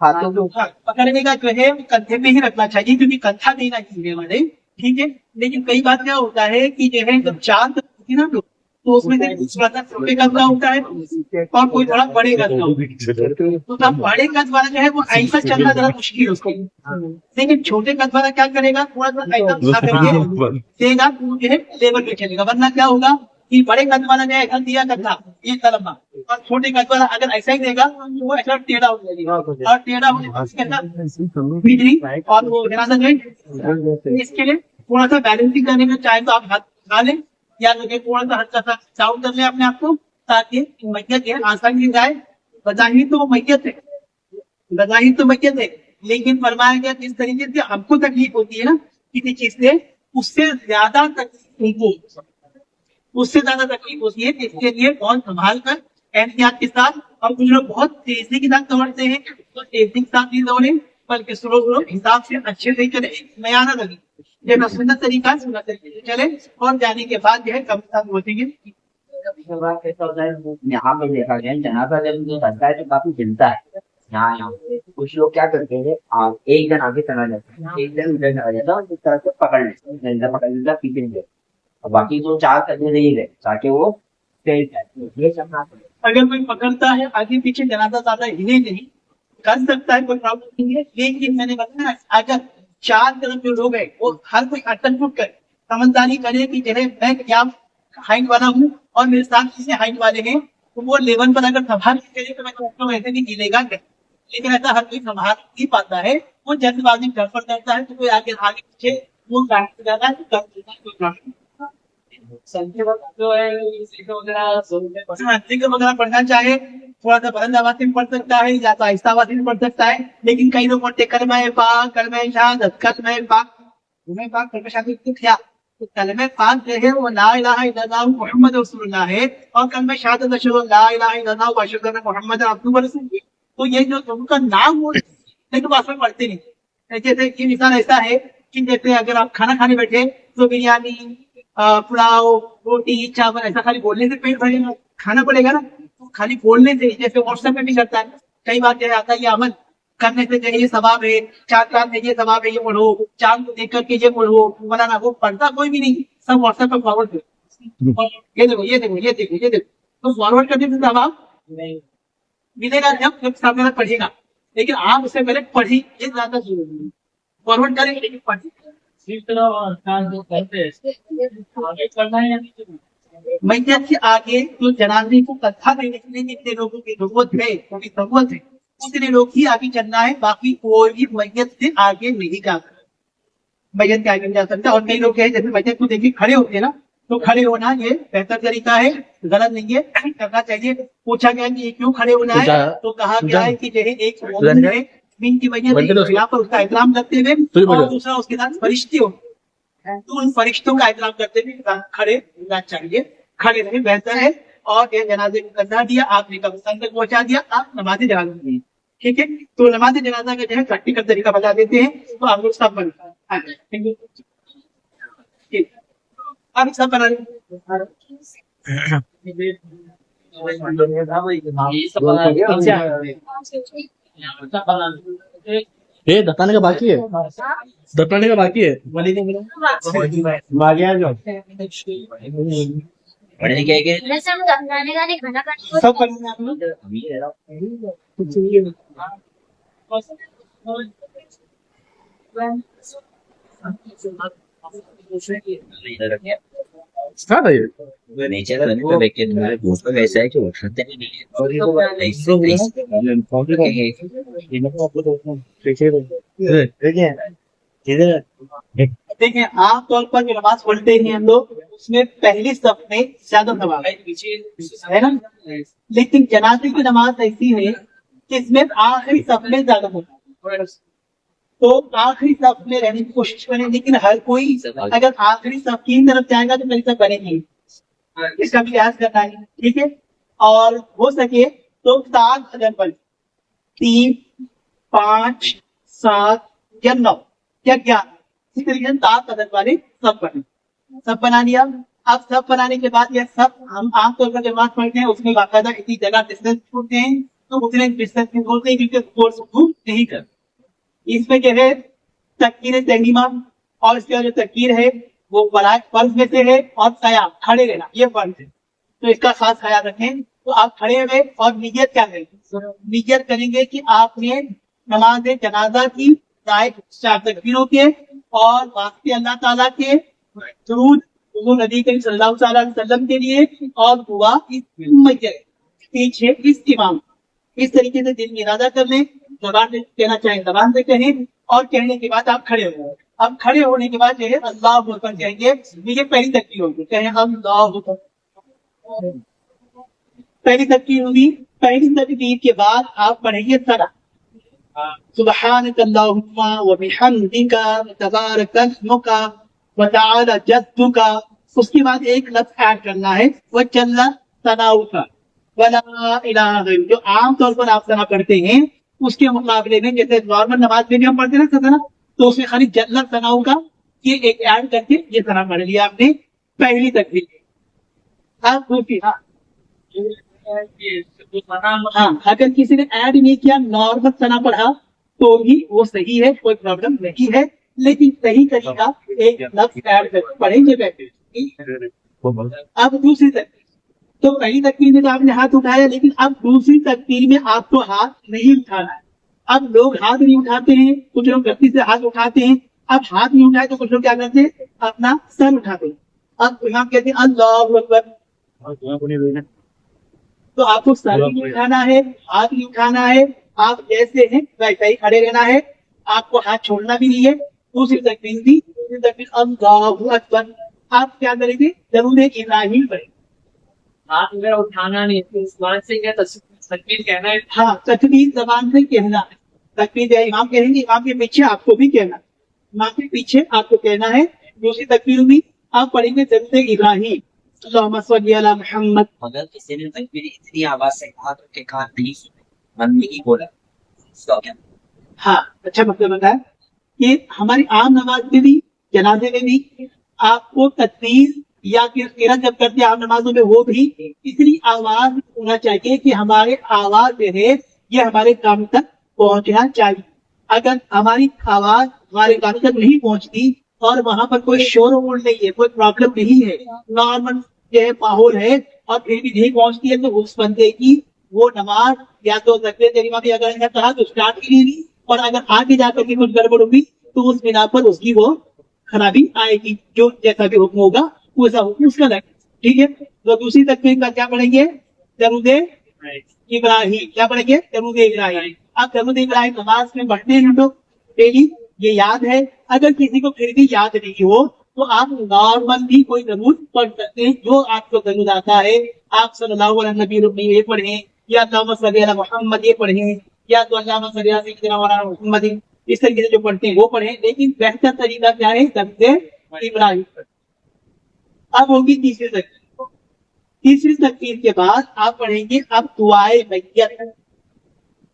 हाथों को पकड़ने का जो है कंधे पे ही रखना चाहिए, क्योंकि कंधा देना चाहिए वाले, ठीक है। लेकिन कई बार क्या होता है कि जो है जब चांद होती है ना तो उसमें से कुछ ज्यादा छोटे कद का होता है और कोई थोड़ा बड़े कद का होता है, तो तब बड़े कद वाला जो है वो ऐसा चलना जरा मुश्किल है उसको, लेकिन छोटे कद वाला क्या करेगा, थोड़ा सा ऐसा उठा करके देगा तो जो है लेवल पे चलेगा। वरना क्या होगा कि बड़े कद वाला जो है घर दिया कंधा ये लंबा, और छोटे कद वाला अगर ऐसा ही देगा तो वो ऐसा टेढ़ा हो जाएगा, और टेढ़ा होने बिजली और वो इसके लिए थोड़ा सा बैलेंसिंग करने में चाहे तो आप हाथ उठा लें या थोड़ा सा हल्का सा साउंड कर ले अपने आप को, ताकि मैयत है आसानी से जाए। बजाहिर तो मैयत है, बजाहिर तो मैयत है, लेकिन फरमाया गया जिस तरीके से हमको तकलीफ होती है ना किसी चीज से, उससे ज्यादा तकलीफ उससे ज्यादा तकलीफ होती है। इसके लिए बहुत संभाल कर एहतियात के साथ, और कुछ लोग बहुत तेजी के साथ दौड़ते हैं तो तेजी के साथ भी दौड़े, बल्कि स्लो हिसाब से अच्छे से चले, मयाना लगी जब सुन्नत तरीका सुन्नत तरीके से चले, और जाने के बाद जो है कम से कम होती है। ऐसा होता है यहाँ पे देखा गया जनाजा जब जो बनता है तो काफी जलता है। यहाँ कुछ लोग क्या करते हैं, एक जन आगे चला जाता है, एक जन उधर चला जाता है और इस तरह से पकड़ लेता पीछे नहीं, और बाकी जो चार करने नहीं गए ताकि वो तेज जाए। ये सब अगर कोई पकड़ता है आगे पीछे जनाजा ज्यादा हिले नहीं कर सकता है, कोई प्रॉब्लम नहीं है। लेकिन मैंने बताया अगर चार तरफ जो लोग हैं वो हर कोई अटक कर समझदारी करे कि जो है मैं क्या हाइट वाला हूँ और मेरे साथ कितने हाइट वाले हैं, तो वो लेवल पर अगर संभाल के चले तो मैं तो ऐसे नहीं गिलेगा नहीं। लेकिन ऐसा हर कोई संभाल नहीं पाता है, वो जल्दबाजी में गड़बड़ करता है, तो कोई आगे आगे पीछे वो काट जाता है तो कर देता है, कोई प्रॉब्लम नहीं। संख्या जो है जिक्र वगैरह हाँ, जिक्र वगैरह पढ़ना चाहे थोड़ा सा बुलंद आवाज से पढ़ सकता है या तो आहिस्ता आवाज से पढ़ सकता है। लेकिन कई लोग पढ़ते कलमा पाक, कलमा शहादत, कलमा पाक, कलमा पाक, कलमा शहादत तो क्या, तो कलमा पाक जो है वो ला इलाहा इल्लल्लाह मुहम्मद रसूलुल्लाह है, और कलमा शहादत अशहदु अन ला इलाहा इल्लल्लाह व अशहदु अन्ना मुहम्मदन अब्दुहु व रसूलुहु। तो ये जो उनका नाम हो लेकिन वास्तव में पढ़ते नहीं। जैसे ये मिसाल ऐसा है कि जैसे अगर आप खाना खाने बैठे तो बिरयानी, पुलाव, रोटी, चावल ऐसा खाली बोलने से पेट भरेगा, खाना पड़ेगा ना। तो खाली बोलने से, जैसे व्हाट्सएप में भी करता है कई बार जो आता है ये अमल करने से चाहिए सवाब है, चांद में ये सवाब है, ये पढ़ो, चांद को देख करके ये पढ़ो, बनाना, वो पढ़ता कोई भी नहीं, सब व्हाट्सएप पर फॉरवर्ड कर, ये देखो ये देखो ये देखो ये देखो, तो फॉरवर्ड करने से सवाब मिलेगा जब सामने वाला पढ़ेगा। लेकिन आप उससे पहले पढ़ी, ये ज्यादा जरूरी है। फॉरवर्ड करेंगे लेकिन पढ़ी। मैयत के आगे जो जनाजे को कथा देने के लिए जितने लोगों की जरूरत है उतने लोग ही आगे चलना है, बाकी कोई भी मैयत से आगे नहीं जा सकता, मैयत के आगे नहीं जा सकता। और कई लोग हैं जैसे मैयत को देखिए खड़े होते हैं ना, तो खड़े होना ये बेहतर तरीका है, गलत नहीं है, करना चाहिए। पूछा गया कि ये क्यों खड़े होना है, तो कहा गया है कि जो है एक मोमिन है की वजह पर उसका एहतराम करते हुए, और दूसरा उसके साथ फरिश्ते हो, तो उन फरिश्तों का एहतराम करते हुए खड़े होना चाहिए, खड़े रहे बेहतर है। और ये जनाजे को करना दिया, आपने कब्रिस्तान तक पहुंचा दिया, आप नमाज जनाजा दी, ठीक है। तो नमाज जनाजा का जो है प्रैक्टिकल तरीका बता देते हैं, तो आप लोग सब बनता है, आप सब बना ये दफनाने का बाकी है, दफनाने का बाकी है। पढ़ने के वैसे हम दफनाने का नहीं, खाना खाने सब करना आप लोग। स्टार्ट है ये नीचे का तो देखिए तुम्हारे दोस्त का कैसा है कि वो खाते नहीं देखिए आमतौर पर जो नमाज पढ़ते हैं हम लोग उसमें पहली सफ में ज्यादा सवाब है ना, लेकिन जनाजे की नमाज ऐसी है कि इसमें आखिरी सफ में ज्यादा होता है, तो आखिरी सफ में रहने की कोशिश करें। लेकिन हर कोई अगर आखिरी सफ की तरफ जाएगा तो मेरी सब बनेगी, इसका भी लिहाज करना है, ठीक है। और हो सके तो 7 अदद पर 3, 5, 7 या 9 या 11 इस तरीके से 7 अदद वाले सब बने, सब बना लिया। अब सब बनाने के बाद यह सब हम आमतौर पर जब नमाज पढ़ते हैं उसमें बाकायदा इतनी जगह डिस्टेंस छोड़ते हैं, तो उतने डिस्टेंस में बोलते हैं क्योंकि कोर्स नहीं कर। इसमें जो है तकबीर तहरीमा और इसका जो तकबीर है वो फर्ज में से है, और कयाम खड़े रहना ये फर्ज है, तो इसका खास ख्याल रखें। तो आप खड़े हुए और नियत क्या करेंगे, नियत करेंगे कि आपने नमाज जनाजा की 4 तकबीरों के और वास्ते अल्लाह ताला के दुरूद नबी करीम सल्लल्लाहु अलैहि वसल्लम के लिए और दुआ इस पीछे इस इमाम, इस तरीके से दिल में इरादा कर लें, जबान से कहना चाहें जबान से कहें, और कहने के बाद आप खड़े हो। अब खड़े होने के बाद जो है अल्लाह अकबर कहेंगे, ये पहली तकबीर होगी, कहें अल्लाहु अकबर, पहली तकबीर होगी। पहली तकबीर के बाद आप पढ़ेंगे सना सुब्हानक अल्लाहुम्मा व बिहम्दिका तबारक अस्मुका व तआला जद्दुका। उसके बाद एक लफ्ज ऐड करना है, वह चल्ला सनाउका वला इलाहा, जो आमतौर पर आप सना करते हैं उसके मुकाबले में जैसे नॉर्मल नमाज में भी हम पढ़ते रहते थे ना, तो उसमें खाली जल्ल तनाव का ये एक ऐड करके ये तना पढ़ लिया आपने पहली तकबीर। हाँ दूसरी, हाँ अगर किसी ने ऐड नहीं किया नॉर्मल तना पढ़ा तो भी वो सही है, कोई प्रॉब्लम नहीं है, लेकिन सही तरीका एक लफ्ज ऐड करके पढ़ेंगे बैठे। अब दूसरी तकबीर, तो पहली तकबीर में तो आपने हाथ उठाया, लेकिन अब दूसरी तकबीर में आपको हाथ नहीं उठाना है। अब लोग हाथ नहीं उठाते हैं, कुछ लोग गलती से हाथ उठाते हैं। अब हाथ नहीं उठाए तो कुछ लोग क्या करते हैं, अपना सर उठाते हैं। अब इमाम कहते हैं अल्लाहु अकबर, तो आपको सर नहीं उठाना है, हाथ नहीं उठाना है, आप जैसे हैं वैसे ही खड़े रहना है, आपको हाथ छोड़ना भी नहीं है। दूसरी तकबीर अल्लाहु अकबर, आप क्या करेंगे, दरूद इब्राहिम पढ़ेंगे। हाथ वगैरह उठाना नहीं है, इस बात से क्या तकबीर कहना है। हाँ तकबीर जबान से कहना है, तकबीर इमाम कहेंगे, इमाम के पीछे आपको भी कहना है, इमाम के पीछे आपको कहना है। दूसरी तकबीर भी आप पढ़ेंगे दरूद इब्राहिम, अल्लाहुम्मा सल्ली अला मुहम्मद। अगर किसी ने तकबीर इतनी आवाज से कहा तो उसके कान नहीं सुने, मन में ही बोला, इसका क्या? हाँ अच्छा मतलब बताया कि हमारी आम नमाज में भी, जनाजे में भी आपको तकबीर या फिर किरात जब करते हैं आम नमाजों में, वो भी इतनी आवाज होना चाहिए कि हमारे आवाज जो है ये हमारे कान तक पहुंचना चाहिए। अगर हमारी आवाज हमारे कान तक नहीं पहुंचती और वहां पर कोई शोर वोर नहीं है, कोई प्रॉब्लम नहीं है, नॉर्मल जो है माहौल है, और फिर भी नहीं पहुंचती है, तो उस बंदे की वो नमाज या तो तकबीर तहरीमा भी अगर ऐसा कहा तो स्टार्ट ही नहीं, और अगर आगे जाकर के कुछ गड़बड़ होगी तो उस बिना पर उसकी वो खराबी आएगी, जो जैसा भी हुक्म होगा वैसा हुक्म उसका लगे। ठीक है, तो दूसरी तकबीर का क्या पढ़ेंगे, दरूद इब्राहिम। क्या पढ़ेंगे, दरूद इब्राहिम। अब दरूद इब्राहिम नमाज में पढ़ते हैं तो डेली, ये याद है। अगर किसी को फिर भी याद नहीं हो तो आप नॉर्मल भी कोई दरूद पढ़ सकते हैं, जो आपको दरूद आता है। आप सल्लल्लाहु अलैहि वसल्लम ये पढ़ें, या अल्लाहुम्मा सल्ली अला मुहम्मद ये पढ़ें, या तो अल्लाहुम्मा सल्ली अला सय्यिदिना मौलाना मुहम्मद, इस तरीके से जो पढ़ते हैं वो पढ़ें, लेकिन बेहतर तरीका क्या है, दरूद इब्राहिम। अब होगी तीसरी तकबीर। तीसरी तकबीर के बाद आप पढ़ेंगे अब दुआए मैयत,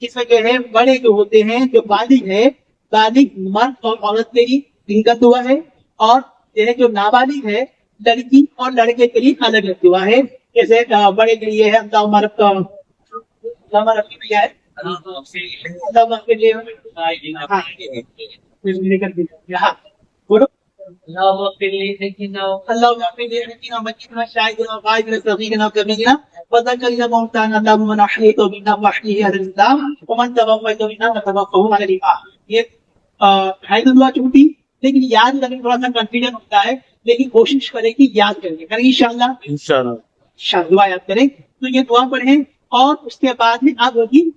जिसमें जो है बड़े जो होते हैं, जो बालिग है, बालिग मर्द और औरत के लिए इनका दुआ है, और जो है जो नाबालिग है, लड़की और लड़के के लिए अलग अलग दुआ है। जैसे बड़े के लिए है अल्लाहुम्मा रब्बी क्या है, अल्लाहुम्मा के लिए हाँ बोलो, ये है तो दुआ छूटी, लेकिन याद करने थोड़ा सा कंफ्यूजन होता है, लेकिन कोशिश करें कि याद करें इंशाअल्लाह दुआ याद करें। तो ये दुआ पढ़ें, और उसके बाद में आप होगी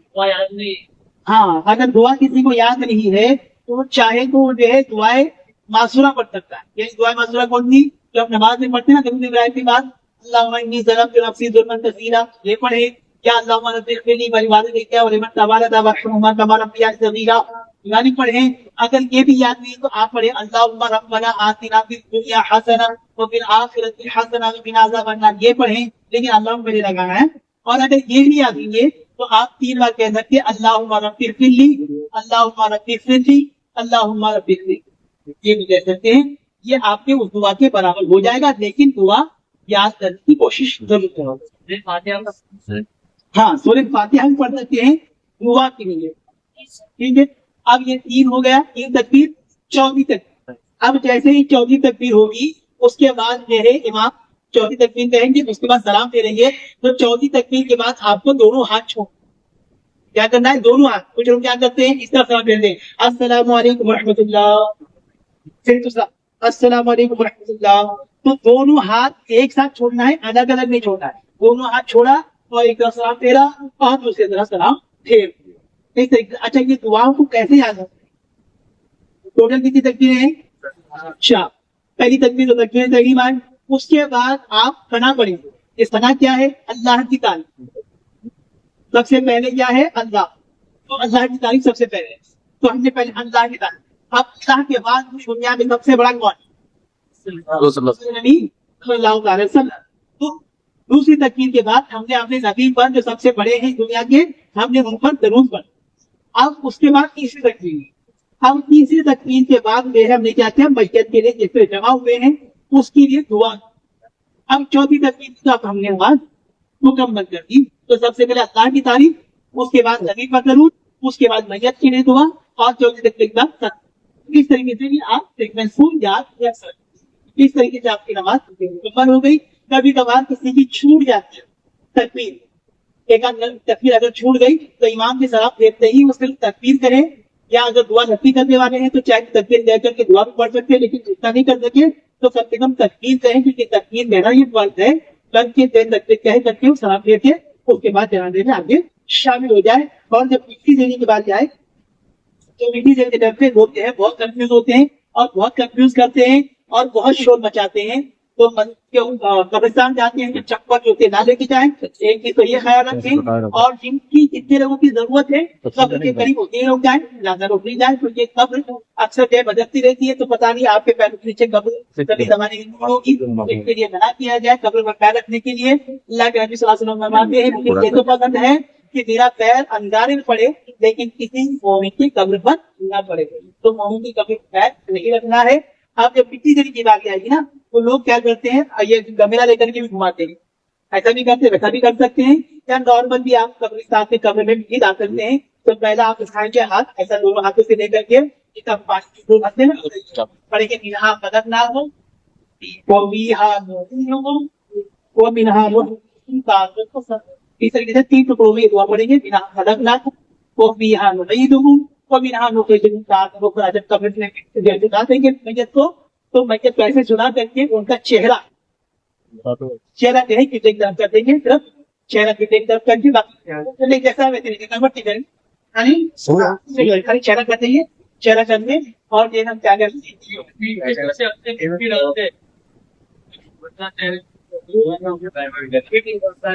हाँ, अगर दुआ किसी को याद नहीं है तो चाहे तो जो है दुआए मासूरा पढ़ सकता है। ये दुआ मासूरा कौन सी, जब नमाज में पढ़ते हैं ना दरूद इब्राहिम के बाद, अल्लाहुम्मा इन्नी ज़लमतु नफ्सी ज़ुल्मन कसीरा, ये पढ़े, या अल्लाहुम्मा रब्बिग़फिरली व लिवालिदैया व लिमन तवल्ला वरहमहुमा कमा रब्बयानी सग़ीरा, यानी पढ़े। अगर ये भी याद नहीं तो आप पढ़े अल्लाहुम्मा रब्बना आतिना फिद दुनिया हसना व फिल आखिरति हसना व क़िना अज़ाबन्नार, ये पढ़े, लेकिन अल्लाहुम्मा मेरे लगाना है। और अगर ये भी याद नहीं है तो आप 3 बार कह सकते हैं अल्लाहुम्मा रब्बिग़फिरली, अल्लाहुम्मा रब्बिग़फिरली, अल्लाहुम्मा रब्बिग़फिरली, ये भी कह सकते हैं। ये आपके उस दुआ के बराबर हो जाएगा, लेकिन दुआ याद करने की कोशिश जरूर करो। हाँ सूरह फातिहा हम पढ़ सकते हैं दुआ के लिए। ठीक है, अब ये 3 हो गया, 3 तकबीर। चौथी तकबीर, अब जैसे ही चौथी तकबीर होगी उसके बाद जो है इमाम चौथी तकबीर कहेंगे, उसके बाद सलाम फेरेंगे। तो चौथी तकबीर के बाद आपको दोनों हाथ छोड़ क्या करना है, दोनों हाथ। कुछ लोग क्या करते हैं, इस तरफ सलाम फेरते हैं, अस्सलामु अलैकुम रहमतुल्लाह, फिर दूसरा अस्सलामु अलैकुम रहमतुल्लाह। तो दोनों हाथ एक साथ छोड़ना है, अलग अलग नहीं छोड़ना है। दोनों हाथ छोड़ा और एक तरफ सलाम फेरा और दूसरी तरफ सलाम फेर। अच्छा, ये दुआओं को कैसे याद रखते हैं? टोटल कितनी तकबीरें हैं? 4। पहली तकबीर तो तकबीर तहरीमा है, उसके बाद आप सना पढ़ेंगे। ये सना क्या है, अल्लाह की तारीफ। सबसे पहले क्या है, अल्लाह, तो अल्लाह की तारीफ सबसे पहले। तो हमने पहले अल्लाह की तारीफ, अब अल्लाह के बाद दुनिया में सबसे बड़ा कौन, नबी सल्लल्लाहु अलैहि वसल्लम। तो दूसरी तकबीर के बाद हमने अपने नबी पर जो सबसे बड़े हैं दुनिया के, हमने उन पर दरूद पढ़ा। अब उसके बाद तीसरी तकबीर। अब तीसरी तकबीर के बाद में हमने क्या किया, मस्जिद के लिए जितने जमा हुए हैं उसके लिए दुआ। अब चौथी तकबीर का हमने नमाज मुकम्मल कर दी। तो सबसे पहले अल्लाह की तारीफ, उसके बाद नबी पर दरूद, उसके बाद मस्जिद के लिए दुआ और चौथी तकबीर के बाद सलात। इस तरीके से भी आप सीक्वेंसफुल याद रख सकते हैं। इस तरीके से आपकी नमाज मुकम्मल हो गई। कभी कभार किसी की छूट जाती है तकबीर, एक आध तकबीर अगर छूट गई तो इमाम की सलाम देखते ही उसके तकबीर करें, या अगर दुआ नफी करने वाले हैं तो चाहे तकबीर दे करके दुआ भी पढ़ सकते हैं, लेकिन जितना नहीं कर सके तो कम से कम तकबीर करें, क्योंकि तकबीर देना ही फर्ज है। करके तकबीर कहे करके सलाम देके उसके बाद जनाजे में आगे शामिल हो जाए। और जब मिट्टी देने के बाद जाए तो मिट्टी देने के डर पे लोग जो है बहुत कंफ्यूज होते हैं और बहुत कंफ्यूज करते हैं और बहुत शोर मचाते हैं। तो कब्रिस्तान जाते हैं कि चप्पल जूते ना लेके जाएं, एक चीज तो ये ख्याल रखें। और जिनकी जितने लोगों की जरूरत है कब्र के करीब उतने लोग जाएं, ज्यादा लोग नहीं जाए, क्योंकि कब्र अक्सर जो बदलती रहती है, तो पता नहीं आपके पैर के नीचे कब्र कभी जमाने की नहीं होगी। इसके लिए मना किया जाए कब्र पर पैर रखने के लिए। अल्लाह के नबी सल्लल्लाहु अलैहि वसल्लम फरमाते हैं मुझे ये तो पसंद है कि मेरा पैर अंगारे में पड़े, लेकिन किसी मोमिन की कब्र पर न पड़े। तो मोमिन की कब्र पर पैर नहीं रखना है। आप जब मिट्टी देने की बात आएगी ना, तो लोग क्या करते हैं, ये गमेला लेकर के भी घुमाते हैं। ऐसा भी करते हैं, वैसा भी कर सकते हैं, या नॉर्मल भी आप कब्रिस्तान के कब्र में मिट्टी डाल सकते हैं। तो पहला आप उठाएंगे हाथ ऐसा दोनों हाथों से लेकर के जितना पानी दो हाथ में पड़ेंगे, मिनहा मदद ना हो वो मिनहा इस तरीके से 3 टुकड़ों में दुआ पड़ेंगे। बिना मदद ना हो वो मिनहा नहीं दूंगा वो मिनहा नो के जब कब्र में डाल देंगे मैयत को, तो मैयत को ऐसे सुना करके उनका चेहरा जो है कि एक तरफ कर देंगे, सिर्फ चेहरा की एक तरफ करके बाकी जैसा वैसे तरीके का भर्ती करें, खाली चेहरा कर देंगे, चेहरा करके और ये हम क्या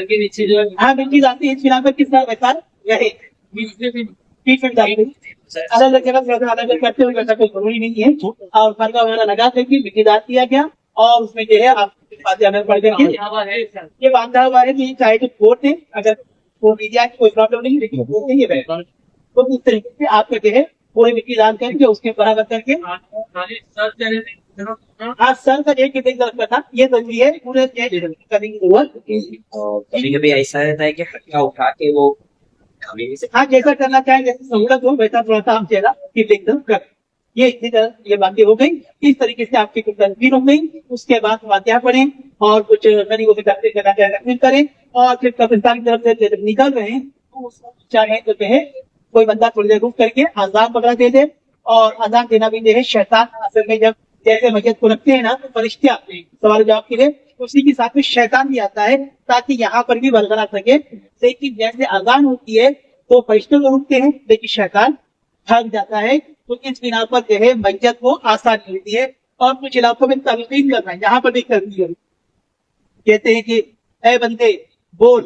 के नीचे जो हाँ मिट्टी डालती है फिर किस तरह वैसा अलग अलग जगह अलग अलग करते हुए वैसा कोई जरूरी नहीं है। और फरका वगैरह लगा करके मिट्टी डाल दिया गया और उसमें जो है आप पढ़ करके ये बांधा हुआ है कि चाहे तो कोर्ट है, अगर वो मीडिया की कोई प्रॉब्लम नहीं, लेकिन कोर्ट नहीं है तो इस तरीके से आपके जो है पूरी मिट्टी डाल करके उसके बराबर करके हाँ सर का एक तरफ था, ये जरूरी है पूरे करने की जरूरत। कभी कभी ऐसा रहता है कि हल्का उठा के वो हाँ जैसा करना चाहे, जैसे सहूलत हो वैसा थोड़ा सा हम चेहरा एकदम कर। ये इतनी तरह ये बातें हो गई। इस तरीके से आपकी कुछ तस्वीर हो गई। उसके बाद फातिहा पढ़ें और कुछ गरीबों के तकलीफ करना चाहे तकलीफ करें, और फिर कब्रिस्तान की तरफ से जब निकल रहे हैं तो चाहे तो कहे कोई बंदा थोड़ी देर रुक करके अजान पकड़ा दे दे। और अजान देना भी जो है शैतान असल में जब जैसे मस्जिद को रखते हैं ना तो फरिश्ते आते हैं सवाल जवाब के लिए, उसी के साथ में शैतान भी आता है ताकि यहाँ पर भी बरकरार सके। लेकिन जैसे अजान होती है तो फरिश्ते तो रुकते हैं लेकिन शैतान भाग जाता है। तो इस बिना पर जो है मस्जिद को आसानी मिलती है। और कुछ इलाकों में तलकीन करना है, यहाँ पर भी करती है, कहते हैं कि ऐ बंदे बोल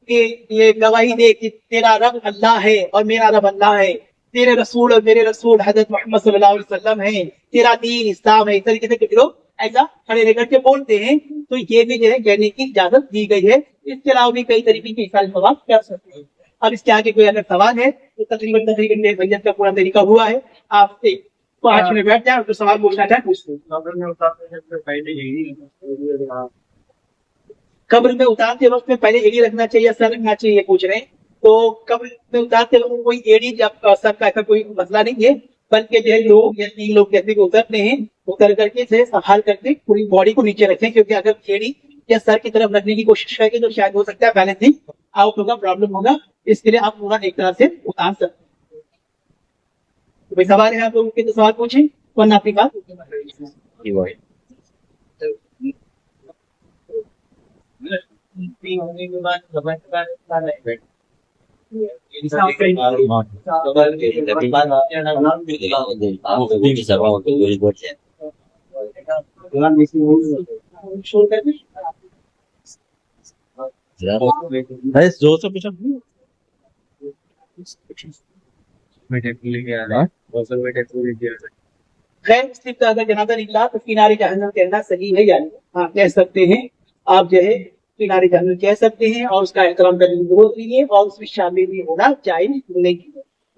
कि ये गवाही दे कि तेरा रब अल्लाह है और मेरा रब अल्लाह है, तेरे रसूल और मेरे रसूल हजरत मोहम्मद सल्लल्लाहु अलैहि वसल्लम है, तेरा दीन इस्लाम है। इस तरीके से कुछ लोग ऐसा खड़े रह करके बोलते हैं, तो ये भी जो है कहने की इजाजत दी गई है। इसके अलावा भी कई तरीके के इसाल जवाब कर सकते हैं। अब इसके आगे कोई अगर सवाल है तो तकरीबन मस्जिद का पूरा तरीका हुआ है। आप 5 मिनट बैठ जाए और तो सवाल पूछना चाहे पूछ कब्र में उतारते वक्त में पहले एड़ी रखना चाहिए या सर रखना चाहिए, ये पूछ रहे हैं। तो कब्र में उतारते वक्त कोई एड़ी जब सर का ऐसा कोई मसला नहीं है, बल्कि जो है लोग या 3 लोग जैसे उतरते हैं उतर करके से संभाल करके पूरी बॉडी को नीचे रखें, क्योंकि अगर एड़ी या सर की तरफ रखने की कोशिश करेंगे तो शायद हो सकता है बैलेंसिंग आउट होगा, प्रॉब्लम होगा। इसके लिए आप पूरा एक तरह से उतार सकते हैं। तो भाई सवाल है आप लोगों के, तो सवाल पूछें वरना आपकी बात होने के बाद जोर से पूछा खैर मुस्लिम का अगर जनाजा निकला तो किनारे जहन्नम कहना सही है, यानी हाँ कह सकते हैं आप जो है किनारे जहन्नम कह सकते हैं। और उसका एहतराम करने की जरूरत नहीं है और उसमें शामिल भी होना चाहिए नहीं।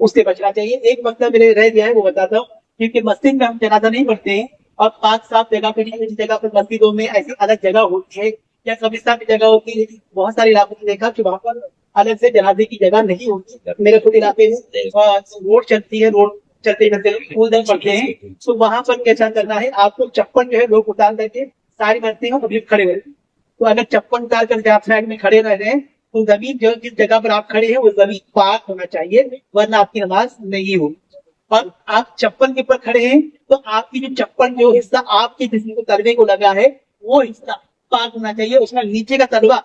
उससे बचना चाहिए। एक मसला मेरे रह गया है, वो बताता हूँ। क्योंकि मस्जिद में हम जनाजा नहीं पढ़ते हैं और पाक साफ जगह पे नहीं, जिस जगह पर मस्जिदों में ऐसी अलग जगह होती है या कब्रिस्तान की जगह होती है, बहुत सारे इलाकों में देखा कि वहां पर अलग से जनाजे की जगह नहीं होती। मेरे खुद इलाके में रोड चलती है, रोड चलते चलते लोग उधर पड़ते हैं, तो वहां पर कैसा करना है, आपको चप्पल जो है लोग उतार करके सारी मरते हैं और खड़े हुए। तो अगर चप्पल उतार करके आप साइड में खड़े रह रहे हैं तो जमीन जो जिस जगह पर आप खड़े हैं वो जमीन पाक होना चाहिए, वरना आपकी नमाज नहीं होगी। और आप चप्पल के ऊपर खड़े हैं तो आपकी जो चप्पल जो हिस्सा आपके जिस्म को तलवे को लगा है वो हिस्सा पाक होना चाहिए। उसका नीचे का तलवा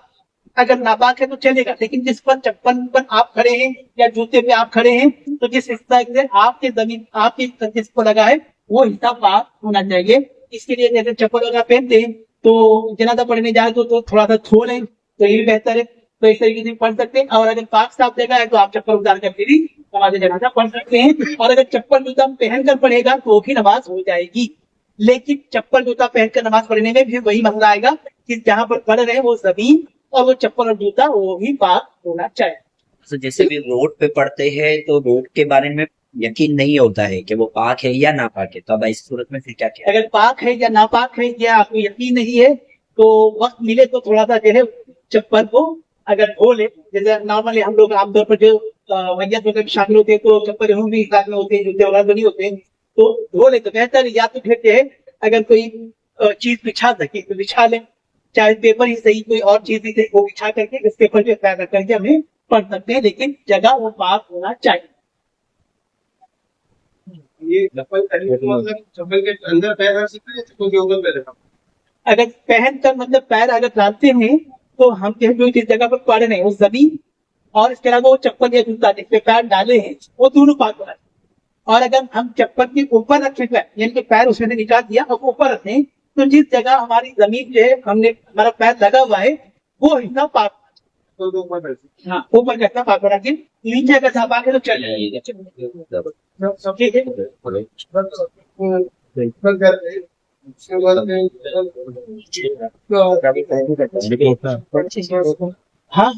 अगर नापाक है तो चलेगा, लेकिन जिस पर चप्पल पर आप खड़े हैं या जूते पे आप खड़े हैं तो जिस हिस्सा से आपके जमीन आपके जिस्म को लगा है वो हिस्सा पाक होना चाहिए। इसके लिए जैसे चप्पल वगैरह पहनते हैं तो जनाजा पढ़ने जाए तो थोड़ा सा धो लें तो ये भी बेहतर है। तो इस तरीके से पढ़ सकते हैं। और अगर पाक साफ जगह है तो आप चप्पल उतार कर भी नमाज जनाजा पढ़ सकते हैं। और अगर चप्पल जूता पहनकर पढ़ेगा तो भी नमाज हो जाएगी। लेकिन चप्पल जूता पहनकर नमाज पढ़ने में भी वही मसला आएगा कि जहाँ पर पढ़ रहे हैं वो जमीन और वो चप्पल और जूता वो भी पाक होना चाहिए। तो जैसे भी रोड पे पढ़ते हैं तो रोड के बारे में यकीन नहीं होता है कि वो पाक है या नापाक है, तो अब इस सूरत में फिर क्या किया? अगर पाक है या नापाक है या आपको यकीन नहीं है तो वक्त मिले तो थोड़ा सा जो है चप्पल को अगर धो ले। जैसे नॉर्मली हम लोग आमतौर पर जो मैयत वगैरह शामिल होते हैं तो चप्पल हम भी साथ में होते हैं, जूते वगैरह तो नहीं होते हैं, तो धो ले तो बेहतर। या तो फिर जो है अगर कोई चीज बिछा सके तो बिछा ले, चाहे पेपर ही सही कोई और चीज ही सही, वो बिछा करके उस पेपर पे पैर रख करके हमें पढ़ सकते हैं, लेकिन जगह वो पाक होना चाहिए। ये चप्पल मतलब चप्पल के अंदर पैर रख सकते हैं, चप्पल के ऊपर पैर रख? अगर पहन कर मतलब पैर अगर डालते हैं तो हम जो जिस जगह पर पढ़ रहे हैं उस जमीन और इसके अलावा वो चप्पल या जूता जिस पे पैर डाले हैं वो दोनों पाक होना चाहिए। और अगर हम चप्पल के ऊपर रखे यानी कि पैर उसमें से निकाल दिया और ऊपर रखें तो जिस जगह हमारी जमीन जो है हमने हमारा पैर लगा हुआ है वो हिस्सा पाक, हाँ ऊपर का हिस्सा पाक होना चाहिए। नीचे अगर नापाक है तो चल जाएगा। ठीक है। हाँ,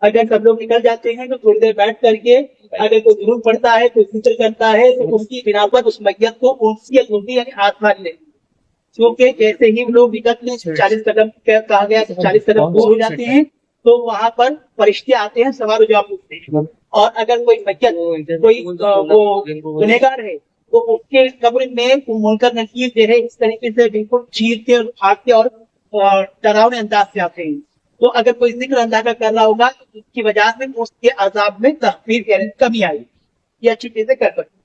अगर सब लोग निकल जाते हैं तो थोड़ी देर बैठ करके अगर कोई जरूर पड़ता है कोई फिक्र करता है तो उसकी बिना पर उस मैयत को उल्टी यानी हाथ मार ले, क्योंकि जैसे ही लोग निकलते 40 कदम कहा गया 40 कदम दूर हो जाते हैं तो वहां पर फरिश्ते आते हैं, सवार जवाब पूछते हैं। और अगर कोई मैयत कोई वो गुनहगार है तो उसके कब्र में मुनकर नकीर जो है इस तरीके से बिल्कुल चीरते और फाड़ते और डरावने अंदाज से आते हैं। तो अगर कोई जिक्र अंदाजा कर रहा होगा तो उसकी वजह से उसके अजाब में तखफीफ यानी कमी आई, ये अच्छी चीजें कर सकते।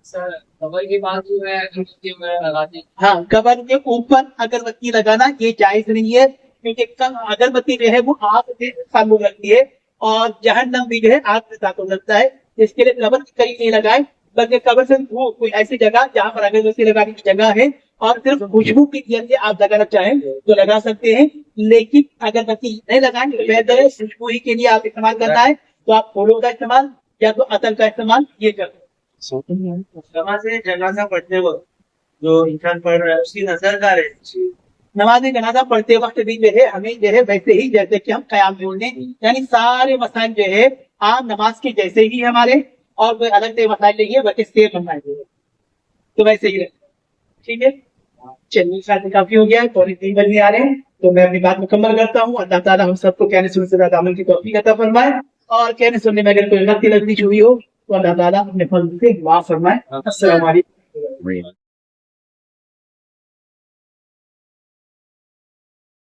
सर कबर के पास जो है लगाते हैं। हाँ, कबर के ऊपर अगरबत्ती लगाना ये जायज नहीं है, क्योंकि अगरबत्ती जो है वो आग से ताल्लुक रखती है और जहन्नम भी जो है आग से ताल्लुक रखता है। इसके लिए कबर के करीब नहीं लगाए, बल्कि कबर से वो कोई ऐसी जगह जहाँ पर अगरबत्ती लगाने की जगह है और सिर्फ खुशबू की जरिए आप लगाना चाहें तो लगा सकते हैं। लेकिन अगरबत्ती नहीं लगाएंगे तो बेहतर है खुशबू ही के लिए आप इस्तेमाल करना है तो आप फूलों का इस्तेमाल या तो अतल का इस्तेमाल ये करें। नमाज जनाजा पढ़ते वक्त जो इंसान पढ़ रहा है उसकी नजर का रहे। नमाज जनाजा पढ़ते वक्त भी जो है हमें जो है वैसे ही जैसे कि हम कयाम बोलने यानी सारे मसाइल जो है आम नमाज के जैसे ही हमारे और कोई अलग से मसाइल नहीं है, बल्कि सेम मसाइल है तो वैसे ही रहे। ठीक है, चलिए शायद काफी हो गया है, थोड़ी 3 बजने आ रहे हैं तो मैं अपनी बात मुकम्मल करता हूँ। अल्लाह ताला हम सबको कहने सुनने से ज्यादा अमल की तौफीक अता फरमाए और कहने सुनने में अगर कोई गलती लगती हुई हो तो अल्लाह ताला अपने फजल से माफ फरमाए। अस्सलाम वालेकुम।